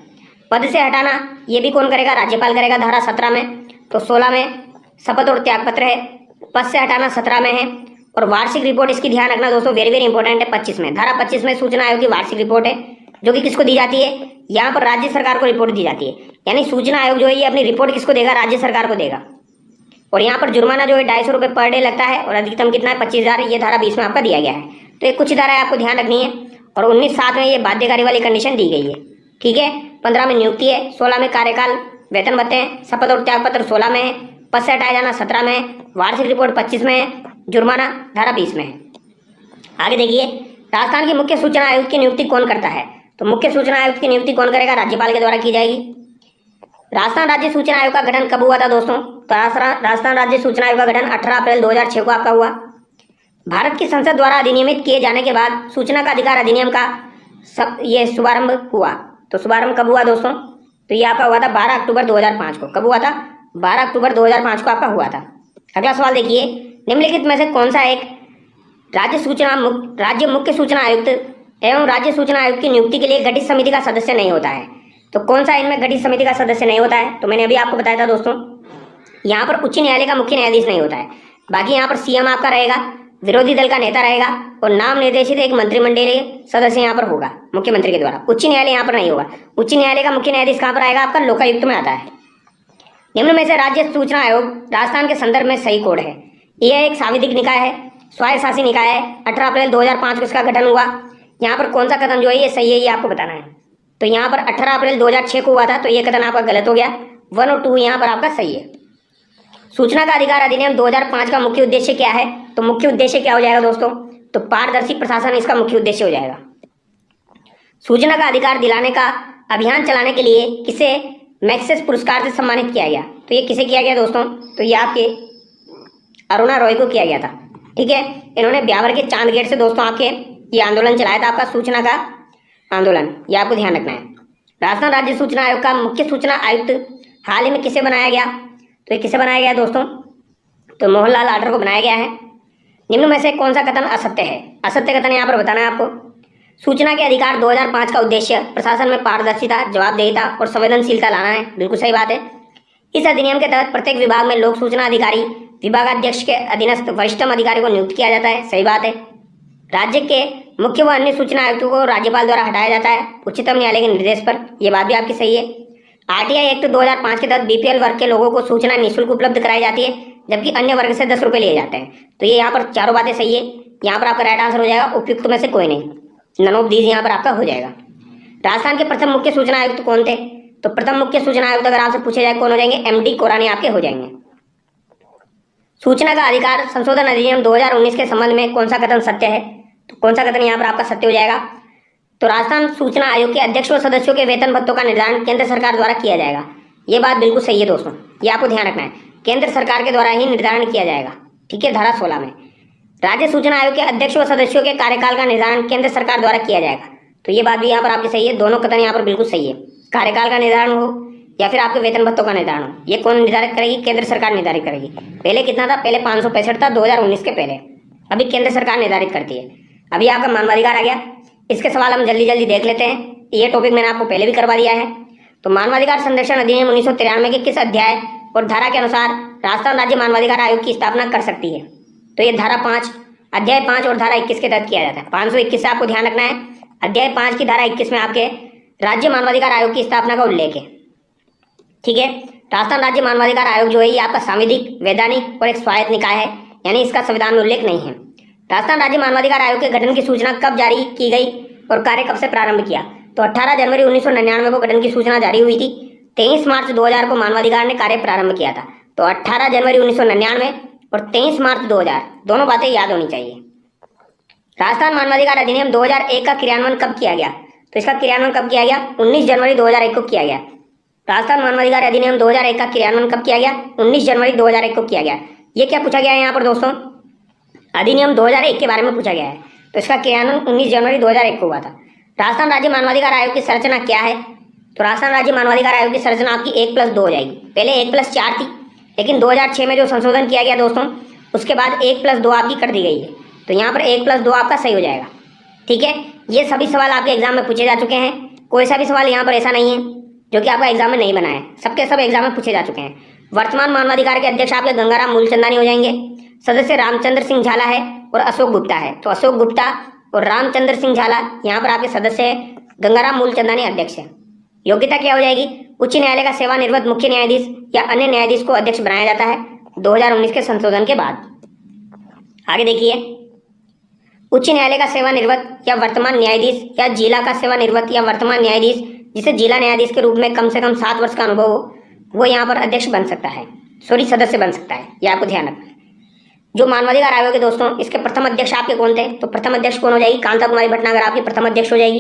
पद से हटाना ये भी कौन करेगा? राज्यपाल करेगा, धारा 17 में। तो 16 में शपथ और त्याग पत्र है, पद से हटाना 17 में है। और वार्षिक रिपोर्ट इसकी ध्यान रखना दोस्तों, वेरी वेरी इंपॉर्टेंट है, 25 में। धारा 25 में सूचना आयोग की वार्षिक रिपोर्ट है, जो कि किसको दी जाती है? यहाँ पर राज्य सरकार को रिपोर्ट दी जाती है। यानी सूचना आयोग जो है ये अपनी रिपोर्ट किसको देगा? राज्य सरकार को देगा। और यहाँ पर जुर्माना जो है 250 रुपये पर डे लगता है और अधिकतम कितना है? 25,000। ये धारा 20 में आपका दिया गया है। तो ये कुछ धारा आपको ध्यान रखनी है। और 19/7 में ये बाध्यकारी वाली कंडीशन दी गई है, ठीक है। 15 में नियुक्ति है, 16 में कार्यकाल वेतन भत्ते हैं, शपथ और त्याग पत्र 16 में है, पद से हटाया जाना 17 में है, वार्षिक रिपोर्ट 25 में है, जुर्माना धारा 20 में है। आगे देखिए, राजस्थान के मुख्य सूचना आयुक्त की नियुक्ति कौन करता है? तो मुख्य सूचना आयुक्त की नियुक्ति कौन करेगा? राज्यपाल के द्वारा की जाएगी। राजस्थान राज्य सूचना आयोग का गठन कब हुआ था दोस्तों? तो राजस्थान राज्य सूचना आयोग का गठन 18 अप्रैल 2006 को आपका हुआ। भारत की संसद द्वारा अधिनियमित किए जाने के बाद सूचना का अधिकार अधिनियम का ये शुभारंभ हुआ। तो शुभारंभ कब हुआ दोस्तों? तो ये आपका हुआ था 12 अक्टूबर 2005 को। कब हुआ था? 12 अक्टूबर 2005 को आपका हुआ था। अगला सवाल देखिए, निम्नलिखित में से कौन सा एक राज्य मुख्य सूचना आयुक्त एवं राज्य सूचना आयुक्त की नियुक्ति के लिए गठित समिति का सदस्य नहीं होता है? तो कौन सा इनमें गठित समिति का सदस्य नहीं होता है? तो मैंने अभी आपको बताया था दोस्तों, यहाँ पर उच्च न्यायालय का मुख्य न्यायाधीश नहीं होता है। बाकी यहाँ पर सीएम आपका रहेगा, विरोधी दल का नेता रहेगा और नाम निर्देशित एक मंत्रिमंडलीय सदस्य यहाँ पर होगा मुख्यमंत्री के द्वारा। उच्च न्यायालय यहाँ पर नहीं होगा। उच्च न्यायालय का मुख्य न्यायाधीश कहाँ पर आएगा? आपका लोकायुक्त में आता है। निम्न में से राज्य सूचना आयोग राजस्थान के संदर्भ में सही कोड है? यह एक सांविधिक निकाय है, स्वायत्त शासी निकाय है। 18 अप्रैल 2005 को इसका गठन हुआ। यहाँ पर कौन सा कथन जो है ये सही है, ये आपको बताना है। तो यहाँ पर 18 अप्रैल 2006 को हुआ था, तो ये कथन आपका गलत हो गया। 1 और 2 यहाँ पर आपका सही है। सूचना का अधिकार अधिनियम 2005 का मुख्य उद्देश्य क्या है? तो मुख्य उद्देश्य क्या हो जाएगा दोस्तों? तो पारदर्शी प्रशासन इसका मुख्य उद्देश्य हो जाएगा। सूचना का अधिकार दिलाने का अभियान चलाने के लिए किसे मैग्सेसे पुरस्कार से सम्मानित किया गया? तो ये किसे किया गया दोस्तों? तो ये आपके अरुणा रॉय को किया गया था। ठीक है, इन्होंने ब्यावर के चांद गेट से दोस्तों आपके ये आंदोलन चलाया था, आपका सूचना का आंदोलन। ये आपको ध्यान रखना है। राजस्थान राज्य सूचना आयोग का मुख्य सूचना आयुक्त हाल ही में किसे बनाया गया? तो ये किसे बनाया गया दोस्तों? तो मोहनलाल आर्डर को बनाया गया है। निम्न में से कौन सा कथन असत्य है? असत्य कथन यहाँ पर बताना है आपको। सूचना के अधिकार 2005 का उद्देश्य प्रशासन में पारदर्शिता, जवाबदेहिता और संवेदनशीलता लाना है। बिल्कुल सही बात है। इस अधिनियम के तहत प्रत्येक विभाग में लोक सूचना अधिकारी विभागाध्यक्ष के अधीनस्थ वरिष्ठतम अधिकारी को नियुक्त किया जाता है। सही बात है। राज्य के मुख्य व अन्य सूचना आयुक्तों को राज्यपाल द्वारा हटाया जाता है उच्चतम न्यायालय के निर्देश पर। यह बात भी आपकी सही है। आरटीआई एक्ट 2005 के तहत बीपीएल वर्ग के लोगों को सूचना निःशुल्क उपलब्ध कराई जाती है, जबकि अन्य वर्ग से 10 रुपये लिए जाते हैं। तो ये यहाँ पर चारों बातें सही है। यहाँ पर आपका राइट आंसर हो जाएगा उपयुक्त में से कोई नहीं, नन ऑफ दीज यहाँ पर आपका हो जाएगा। राजस्थान के प्रथम मुख्य सूचना आयुक्त कौन थे? तो प्रथम मुख्य सूचना आयुक्त अगर आपसे पूछे जाए कौन हो जाएंगे? एमडी कोरानी आपके हो जाएंगे। सूचना का अधिकार संशोधन अधिनियम 2019 के संबंध में कौन सा कथन सत्य है? तो कौन सा कथन यहाँ पर आपका सत्य हो जाएगा? तो राजस्थान सूचना आयोग के अध्यक्ष व सदस्यों के वेतन भत्तों का निर्धारण केंद्र सरकार द्वारा किया जाएगा। ये बात बिल्कुल सही है दोस्तों, ये आपको ध्यान रखना है। केंद्र सरकार के द्वारा ही निर्धारण किया जाएगा। ठीक है, धारा 16 में राज्य सूचना आयोग के अध्यक्ष व सदस्यों के कार्यकाल का निर्धारण केंद्र सरकार द्वारा किया जाएगा। तो ये बात भी यहाँ पर आपकी सही है। दोनों कथन यहाँ पर बिल्कुल सही है। कार्यकाल का निर्धारण हो या फिर आपके वेतन भत्तों का निर्धारण हो, ये कौन निर्धारित करेगी? केंद्र सरकार निर्धारित करेगी। पहले कितना था? पहले 565 था 2019 के पहले। अभी केंद्र सरकार निर्धारित करती है। अभी आपका मानवाधिकार आ गया। इसके सवाल हम जल्दी जल्दी देख लेते हैं। ये टॉपिक मैंने आपको पहले भी करवा दिया है। तो मानवाधिकार संरक्षण अधिनियम 1993 के किस अध्याय और धारा के अनुसार राजस्थान राज्य मानवाधिकार आयोग की स्थापना कर सकती है? तो ये धारा 5, अध्याय 5 और धारा 21 के तहत किया जाता है। 521 से आपको ध्यान रखना है। अध्याय 5 की धारा 21 में आपके राज्य मानवाधिकार आयोग की स्थापना का उल्लेख है। ठीक है, राजस्थान राज्य मानवाधिकार आयोग जो है ये आपका सांविधिक, वैधानिक और एक स्वायत्त निकाय है, यानी इसका संविधान में उल्लेख नहीं है। राजस्थान राज्य मानवाधिकार आयोग के गठन की सूचना कब जारी की गई और कार्य कब से प्रारंभ किया? तो 18 जनवरी 1999 को गठन की सूचना जारी हुई थी। 23 मार्च 2000 को मानवाधिकार ने कार्य प्रारंभ किया था। तो 18 जनवरी 1999 और 23 मार्च 2000 दोनों बातें याद होनी चाहिए। राजस्थान मानवाधिकार अधिनियम 2001 का क्रियान्वयन कब किया गया? तो इसका क्रियान्वयन कब किया गया? 19 जनवरी 2001 को किया गया। राजस्थान मानवाधिकार अधिनियम 2001 का क्रियान्वयन कब किया गया? 19 जनवरी 2001 को किया गया। ये क्या पूछा गया है यहाँ पर दोस्तों? अधिनियम 2001 के बारे में पूछा गया है। तो इसका क्रियान्वयन 19 जनवरी 2001 को हुआ था। राजस्थान राज्य मानवाधिकार आयोग की संरचना क्या है? तो राजस्थान राज्य मानवाधिकार आयोग की संरचना आपकी 1+2 हो जाएगी। पहले 1+4 थी, लेकिन 2006 में जो संशोधन किया गया दोस्तों, उसके बाद 1+2 आपकी कर दी गई है। तो यहाँ पर 1+2 आपका सही हो जाएगा। ठीक है, ये सभी सवाल आपके एग्जाम में पूछे जा चुके हैं। कोई सा भी सवाल यहाँ पर ऐसा नहीं है जो कि आपका एग्जाम में नहीं बना है। सबके सब एग्जाम में पूछे जा चुके हैं। वर्तमान मानवाधिकार के अध्यक्ष आपके गंगाराम मूलचंदानी हो जाएंगे। सदस्य रामचंद्र सिंह झाला है और अशोक गुप्ता है। तो अशोक गुप्ता और रामचंद्र सिंह झाला यहाँ पर आपके सदस्य है। गंगाराम मूलचंदानी अध्यक्ष है। योग्यता क्या हो जाएगी? उच्च न्यायालय का सेवानिवृत्त मुख्य न्यायाधीश या अन्य न्यायाधीश को अध्यक्ष बनाया जाता है 2019 के संशोधन के बाद। आगे देखिए, उच्च न्यायालय का सेवानिवृत्त या वर्तमान न्यायाधीश या जिला का सेवानिवृत्त या वर्तमान न्यायाधीश जिसे जिला न्यायाधीश के रूप में कम से कम 7 वर्ष का अनुभव हो, वो यहाँ पर अध्यक्ष बन सकता है, सदस्य बन सकता है। ये आपको ध्यान रखना है। जो मानवाधिकार आयोग है दोस्तों, इसके प्रथम अध्यक्ष आपके कौन थे? तो प्रथम अध्यक्ष कौन हो जाएगी? कांता कुमारी भटनागर आपकी प्रथम अध्यक्ष हो जाएगी।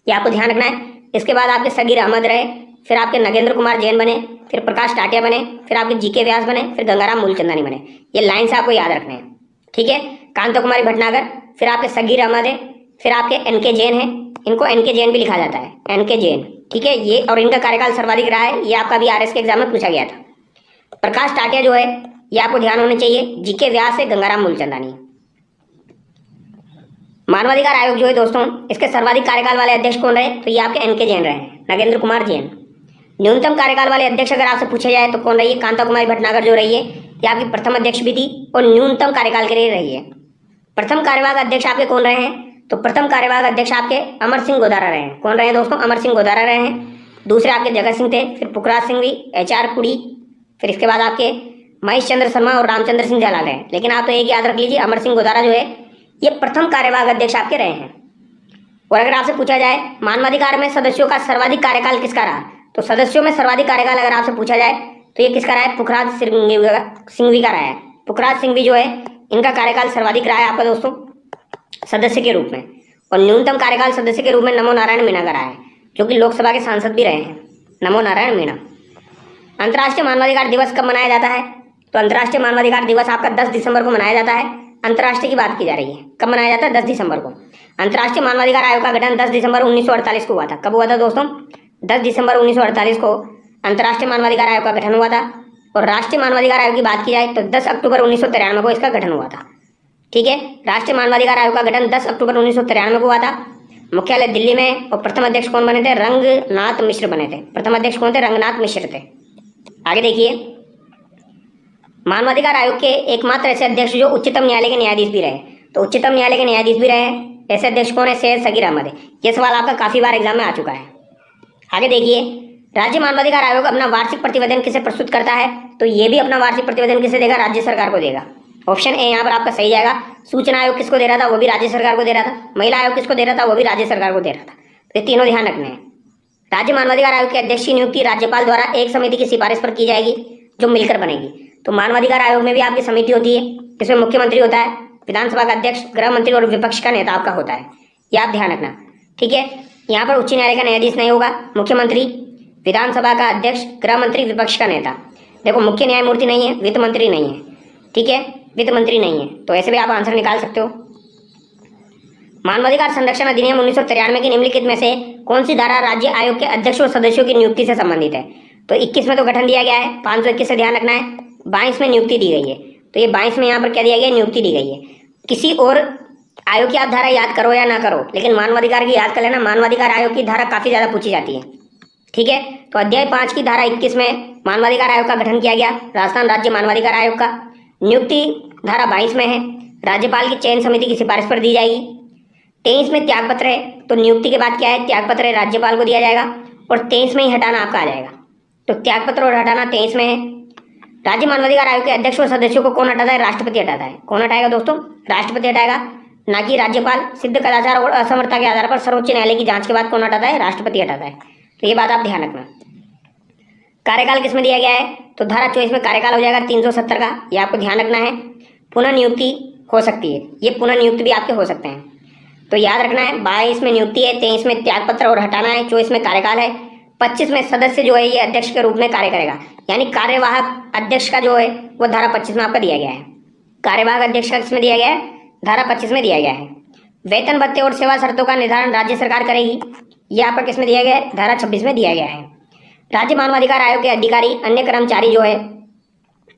ये आपको ध्यान रखना है। इसके बाद आपके सगीर अहमद रहे, फिर आपके नगेंद्र कुमार जैन बने, फिर प्रकाश टाटिया बने, फिर आपके जीके व्यास बने, फिर गंगाराम मूलचंदानी बने। ये लाइन से आपको याद रखने हैं, ठीक है। कांता कुमारी भटनागर, फिर आपके सगीर अहमद है, फिर आपके एनके जैन है, इनको एनके जैन भी लिखा जाता है, एनके जैन, ठीक है। ये और इनका कार्यकाल सर्वाधिक रहा है। ये आपका भी आरएस के एग्जाम में पूछा गया था। प्रकाश टाटिया जो है, ये आपको ध्यान होना चाहिए। जीके व्यास है, गंगाराम मूलचंदानी। मानवाधिकार आयोग जो है दोस्तों, इसके सर्वाधिक कार्यकाल वाले अध्यक्ष कौन रहे? तो ये आपके एनके जैन रहे, नगेंद्र कुमार जैन। न्यूनतम कार्यकाल वाले अध्यक्ष अगर आपसे पूछा जाए तो कौन रही है? कांता कुमारी भटनागर जो रही है, ये आपकी प्रथम अध्यक्ष भी थी और न्यूनतम कार्यकाल के लिए रही है। प्रथम कार्यवाहक अध्यक्ष आपके कौन रहे हैं? तो प्रथम कार्यवाहक अध्यक्ष आपके अमर सिंह गोदारा रहे हैं। कौन रहे हैं दोस्तों? अमर सिंह गोदारा रहे हैं। दूसरे आपके जगत सिंह थे, फिर पुखराज सिंह भी, HR कुड़ी, फिर इसके बाद आपके महेश चंद्र शर्मा और रामचंद्र सिंह जालाल हैं। लेकिन आप तो एक याद रख लीजिए, अमर सिंह गोदारा जो है ये प्रथम कार्यवाहक अध्यक्ष आपके रहे हैं। और अगर आपसे पूछा जाए मानवाधिकार में सदस्यों का सर्वाधिक कार्यकाल किसका रहा, तो सदस्यों में सर्वाधिक कार्यकाल अगर आपसे पूछा जाए तो ये किसका रहा है? पुखराज सिंघवी का रहा है। पुखराज सिंघवी जो है, इनका कार्यकाल सर्वाधिक रहा है आपका दोस्तों सदस्य के रूप में। और न्यूनतम कार्यकाल सदस्य के रूप में नमो नारायण मीणा का रहा है, जो कि लोकसभा के सांसद भी रहे हैं, नमो नारायण मीणा। अंतर्राष्ट्रीय मानवाधिकार दिवस कब मनाया जाता है? तो अंतर्राष्ट्रीय मानवाधिकार दिवस आपका 10 दिसंबर को मनाया जाता है। अंतर्राष्ट्रीय की बात की जा रही है, कब मनाया जाता है? 10 दिसंबर को। अंतर्राष्ट्रीय मानवाधिकार आयोग का गठन 10 दिसंबर 1948 को हुआ था। कब हुआ था दोस्तों? 10 दिसंबर 1948 को अंतर्राष्ट्रीय मानवाधिकार आयोग का गठन हुआ था। और राष्ट्रीय मानवाधिकार आयोग की बात की जाए तो 10 अक्टूबर 1993 को इसका गठन हुआ था, ठीक है। राष्ट्रीय मानवाधिकार आयोग का गठन 10 अक्टूबर 1993 को हुआ था। मुख्यालय दिल्ली में। और प्रथम अध्यक्ष कौन बने थे? रंगनाथ मिश्र बने थे। प्रथम अध्यक्ष कौन थे? रंगनाथ मिश्र थे। आगे देखिए, मानवाधिकार आयोग के एकमात्र ऐसे अध्यक्ष जो उच्चतम न्यायालय के न्यायाधीश भी रहे, तो उच्चतम न्यायालय के न्यायाधीश भी रहे ऐसे अध्यक्ष कौन है? सैयद सगीर अहमद है। यह सवाल आपका काफी बार एग्जाम में आ चुका है। आगे देखिए, राज्य मानवाधिकार आयोग अपना वार्षिक प्रतिवेदन किसे प्रस्तुत करता है? तो ये भी अपना वार्षिक प्रतिवेदन किसे देगा? राज्य सरकार को देगा। ऑप्शन ए यहाँ पर आपका सही जाएगा। सूचना आयोग किसको दे रहा था? वो भी राज्य सरकार को दे रहा था। महिला आयोग किसको दे रहा था? वो भी राज्य सरकार को दे रहा था। तो ये तीनों ध्यान रखने हैं। राज्य मानवाधिकार आयोग के अध्यक्ष की नियुक्ति राज्यपाल द्वारा एक समिति की सिफारिश पर की जाएगी, जो मिलकर बनेगी। तो मानवाधिकार आयोग में भी आपकी समिति होती है, इसमें मुख्यमंत्री होता है, विधानसभा का अध्यक्ष, गृह मंत्री और विपक्ष का नेता आपका होता है। ये आप ध्यान रखना, ठीक है। यहाँ पर उच्च न्यायालय का न्यायाधीश नहीं होगा, मुख्यमंत्री, विधानसभा का अध्यक्ष, गृह मंत्री, विपक्ष का नेता। देखो, मुख्य न्यायमूर्ति नहीं है, वित्त मंत्री नहीं है, ठीक है, वित्त मंत्री नहीं है। तो ऐसे भी आप आंसर निकाल सकते हो। मानवाधिकार संरक्षण अधिनियम 1993 की निम्नलिखित में से कौन सी धारा राज्य आयोग के अध्यक्ष और सदस्यों की नियुक्ति से संबंधित है? तो 21 में तो गठन दिया गया है, 521 से ध्यान रखना है। 22 में नियुक्ति दी गई है, तो ये 22 में यहाँ पर क्या दिया गया? नियुक्ति दी गई है। किसी और आयोग की आप धारा याद करो या ना करो, लेकिन मानवाधिकार की याद कर लेना। मानवाधिकार आयोग की धारा काफी ज्यादा पूछी जाती है, ठीक है। तो अध्याय 5 की धारा 21 में मानवाधिकार आयोग का गठन किया गया, राजस्थान राज्य मानवाधिकार आयोग का। नियुक्ति धारा 22 में है, राज्यपाल की चयन समिति की सिफारिश पर दी जाएगी। 23 में त्याग पत्र है, तो नियुक्ति के बाद क्या है? त्याग पत्र राज्यपाल को दिया जाएगा। और 23 में ही हटाना आपका आ जाएगा। तो त्याग पत्र और हटाना 23 में है। राज्य मानवाधिकार आयोग के अध्यक्ष और सदस्यों को कौन हटाता है? राष्ट्रपति हटाता है। कौन हटाएगा दोस्तों? राष्ट्रपति हटाएगा, ना कि राज्यपाल। सिद्ध कदाचार और असमर्थता के आधार पर सर्वोच्च न्यायालय की जांच के बाद कौन हटाता है? राष्ट्रपति हटाता है। तो ये बात आप ध्यान रखना। कार्यकाल किसमें दिया गया है? तो धारा 24 में कार्यकाल हो जाएगा 370 का, ये आपको ध्यान रखना है। पुनः नियुक्ति हो सकती है, ये पुनः नियुक्ति भी आपके हो सकते हैं, तो याद रखना है। 22 में नियुक्ति है, 23 में त्याग पत्र और हटाना है, 24 में कार्यकाल है, 25 में सदस्य जो है ये अध्यक्ष के रूप में कार्य करेगा, यानी कार्यवाहक अध्यक्ष का जो है वो धारा 25 में आपका दिया गया है। कार्यवाहक अध्यक्ष का किसमें दिया गया है? धारा 25 में दिया गया है। वेतन भत्ते और सेवा शर्तों का निर्धारण राज्य सरकार करेगी, ये आपका किसमें दिया गया है? धारा 26 में दिया गया है। राज्य मानवाधिकार आयोग के अधिकारी अन्य कर्मचारी जो है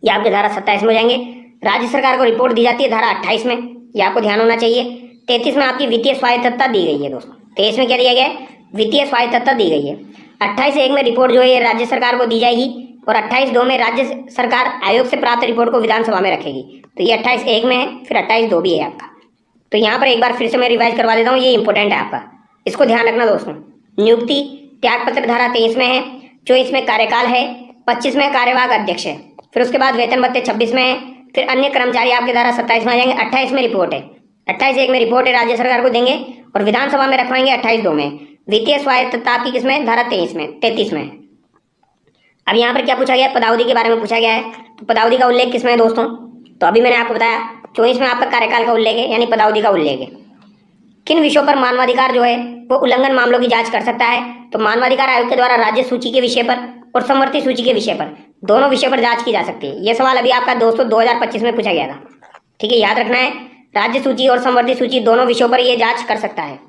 ये आपके धारा 27 में हो जाएंगे। राज्य सरकार को रिपोर्ट दी जाती है धारा 28 में, ये आपको ध्यान होना चाहिए। 33 में आपकी वित्तीय स्वायत्तता दी गई है दोस्तों। 23 में क्या दिया गया है? वित्तीय स्वायत्तता दी गई है। 28(1) में रिपोर्ट जो है ये राज्य सरकार को दी जाएगी और 28(2) में राज्य सरकार आयोग से प्राप्त रिपोर्ट को विधानसभा में रखेगी। तो ये 28(1) में है, फिर 28(2) भी है आपका। तो यहाँ पर एक बार फिर से मैं रिवाइज करवा देता हूँ, ये इंपॉर्टेंट है आपका, इसको ध्यान रखना दोस्तों। नियुक्ति त्याग पत्र धारा 23 में है, 24 में कार्यकाल है, 25 में कार्यवाहक अध्यक्ष है, फिर उसके बाद वेतन भत्ते 26 में है, फिर अन्य कर्मचारी आपके धारा 27 में आ जाएंगे। 28 में रिपोर्ट है, 28(1) में रिपोर्ट है, राज्य सरकार को देंगे और विधानसभा में रखवाएंगे 28(2) में। वित्तीय स्वायत्तता आपकी किसमें, धारा 33 में। अब यहाँ पर क्या पूछा गया है, पदावधि के बारे में पूछा गया है। तो पदावधि का उल्लेख किसमें है दोस्तों, तो अभी मैंने आपको बताया 24 में आपका कार्यकाल का उल्लेख है, यानी पदावधि का उल्लेख है। किन विषयों पर मानवाधिकार जो है वो उल्लंघन मामलों की जांच कर सकता है, तो मानवाधिकार आयोग के द्वारा राज्य सूची के विषय पर और समवर्ती सूची के विषय पर, दोनों विषय पर जांच की जा सकती है। यह सवाल अभी आपका दोस्तों 2025 में पूछा गया था, ठीक है, याद रखना है। राज्य सूची और समवर्ती सूची दोनों विषयों पर यह जांच कर सकता है।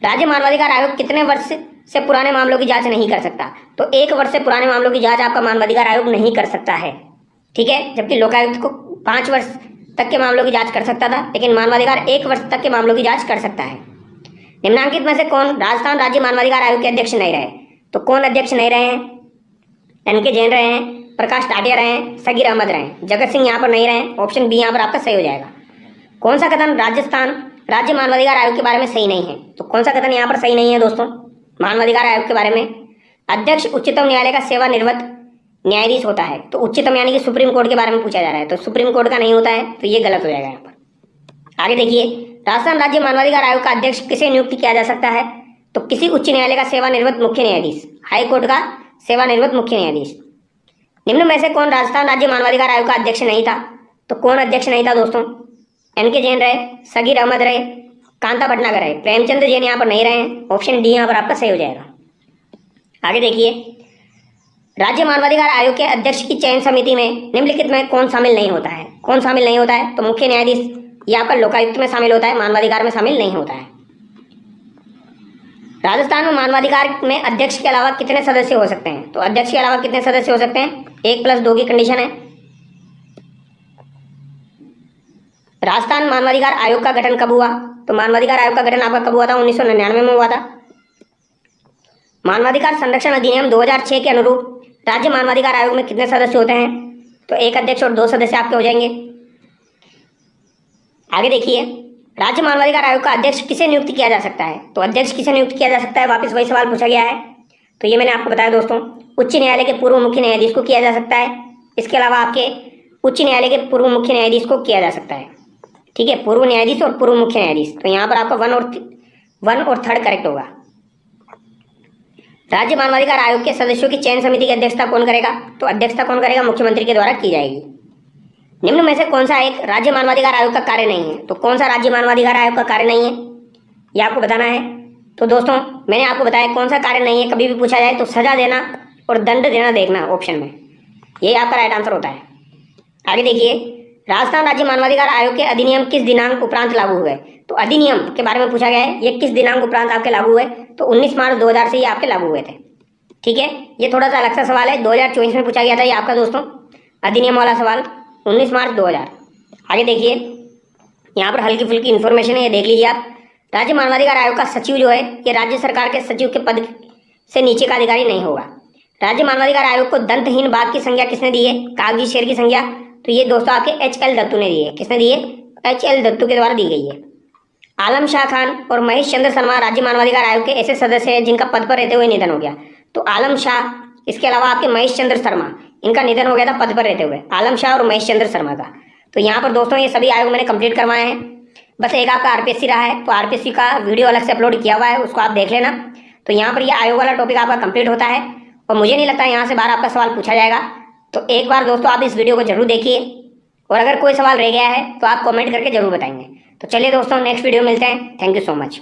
राज्य मानवाधिकार आयोग कितने वर्ष से पुराने मामलों की जांच नहीं कर सकता, तो 1 वर्ष से पुराने मामलों की जांच आपका मानवाधिकार आयोग नहीं कर सकता है, ठीक है। जबकि लोकायुक्त को 5 वर्ष तक के मामलों की जांच कर सकता था, लेकिन मानवाधिकार 1 वर्ष तक के मामलों की जांच कर सकता है। निम्नांकित में से कौन राजस्थान राज्य मानवाधिकार आयोग के अध्यक्ष नहीं रहे, तो कौन अध्यक्ष नहीं रहे हैं, NK जैन रहे हैं, प्रकाश टाटिया रहे हैं, सगीर अहमद रहे हैं, जगत सिंह यहाँ पर नहीं रहे। ऑप्शन बी यहाँ पर आपका सही हो जाएगा। कौन सा कथन राजस्थान राज्य मानवाधिकार आयोग के बारे में सही नहीं है, तो कौन सा कथन यहाँ पर सही नहीं है दोस्तों मानवाधिकार आयोग के बारे में, अध्यक्ष उच्चतम न्यायालय का सेवानिवृत्त न्यायाधीश होता है। तो उच्चतम यानी कि सुप्रीम कोर्ट के बारे में पूछा जा रहा है, तो सुप्रीम कोर्ट का नहीं होता है, तो ये गलत हो जाएगा यहाँ पर। आगे देखिए, राजस्थान राज्य मानवाधिकार आयोग का अध्यक्ष किसे नियुक्त किया जा सकता है, तो किसी उच्च न्यायालय का सेवानिवृत्त मुख्य न्यायाधीश, हाई कोर्ट का सेवानिवृत्त मुख्य न्यायाधीश। निम्न में से कौन राजस्थान राज्य मानवाधिकार आयोग का अध्यक्ष नहीं था, तो कौन अध्यक्ष नहीं था दोस्तों, NK जैन रहे, सगीर अहमद रहे, कांता भटनागर रहे, प्रेमचंद जैन यहाँ पर नहीं रहे। ऑप्शन डी यहाँ पर आपका सही हो जाएगा। आगे देखिए, राज्य मानवाधिकार आयोग के अध्यक्ष की चयन समिति में निम्नलिखित में कौन शामिल नहीं होता है, कौन शामिल नहीं होता है, तो मुख्य न्यायाधीश, ये आपका लोकायुक्त में शामिल होता है, मानवाधिकार में शामिल नहीं होता है। राजस्थान में मानवाधिकार में अध्यक्ष के अलावा कितने सदस्य हो सकते हैं, तो अध्यक्ष के अलावा कितने सदस्य हो सकते हैं, 1+2 की कंडीशन है। राजस्थान मानवाधिकार आयोग का गठन कब हुआ, तो मानवाधिकार आयोग का गठन आपका कब हुआ था, 1999 में हुआ था। मानवाधिकार संरक्षण अधिनियम 2006 के अनुरूप राज्य मानवाधिकार आयोग में कितने सदस्य होते हैं, तो 1 अध्यक्ष और 2 सदस्य आपके हो जाएंगे। आगे देखिए, राज्य मानवाधिकार आयोग का अध्यक्ष किसे नियुक्त किया जा सकता है, तो अध्यक्ष किसे नियुक्त किया जा सकता है, वापस वही सवाल पूछा गया है। तो ये मैंने आपको बताया दोस्तों, उच्च न्यायालय के पूर्व मुख्य न्यायाधीश को किया जा सकता है। इसके अलावा आपके उच्च न्यायालय के पूर्व मुख्य न्यायाधीश को किया जा सकता है, ठीक है, पूर्व न्यायाधीश और पूर्व मुख्य न्यायाधीश। तो यहाँ पर आपका 1 और 3 करेक्ट होगा। राज्य मानवाधिकार आयोग के सदस्यों की चयन समिति की अध्यक्षता कौन करेगा, तो अध्यक्षता कौन करेगा, मुख्यमंत्री के द्वारा की जाएगी। निम्न में से कौन सा एक राज्य मानवाधिकार आयोग का कार्य नहीं है, तो कौन सा राज्य मानवाधिकार आयोग का कार्य नहीं है, ये आपको बताना है। तो दोस्तों मैंने आपको बताया कौन सा कार्य नहीं है, कभी भी पूछा जाए तो सजा देना और दंड देना देखना ऑप्शन में, यही आपका राइट आंसर होता है। आगे देखिए, राजस्थान राज्य मानवाधिकार आयोग के अधिनियम किस दिनांक उपरांत लागू हुए, तो अधिनियम के बारे में पूछा गया है, ये किस दिनांक उपरांत आपके लागू हुए, तो 19 मार्च 2000 से ये आपके लागू हुए थे, ठीक है। ये थोड़ा सा अलग सा सवाल है, 2024 में पूछा गया था ये आपका दोस्तों अधिनियम वाला सवाल, 19 मार्च 2000। आगे देखिए, यहाँ पर हल्की फुल्की इन्फॉर्मेशन है, ये देख लीजिए आप। राज्य मानवाधिकार आयोग का सचिव जो है ये राज्य सरकार के सचिव के पद से नीचे का अधिकारी नहीं होगा। राज्य मानवाधिकार आयोग को दंतहीन बाघ की संज्ञा किसने दी है, कागजी शेर की संज्ञा, तो ये दोस्तों आपके HL दत्तू ने दी है। किसने दी है, HL दत्तू के द्वारा दी गई है। आलम शाह खान और महेश चंद्र शर्मा राज्य मानवाधिकार आयोग के ऐसे सदस्य हैं जिनका पद पर रहते हुए निधन हो गया। तो आलम शाह, इसके अलावा आपके महेश चंद्र शर्मा, इनका निधन हो गया था पद पर रहते हुए, आलम शाह और महेश चंद्र शर्मा का। तो यहाँ पर दोस्तों ये सभी आयोग मैंने कंप्लीट करवाए हैं, बस एक आपका RPSC रहा है, तो RPSC का वीडियो अलग से अपलोड किया हुआ है, उसको आप देख लेना। तो यहाँ पर ये आयोग वाला टॉपिक आपका कंप्लीट होता है और मुझे नहीं लगता यहाँ से बाहर आपका सवाल पूछा जाएगा। तो एक बार दोस्तों आप इस वीडियो को जरूर देखिए और अगर कोई सवाल रह गया है तो आप कमेंट करके जरूर बताएंगे। तो चलिए दोस्तों नेक्स्ट वीडियो मिलते हैं। Thank you so much.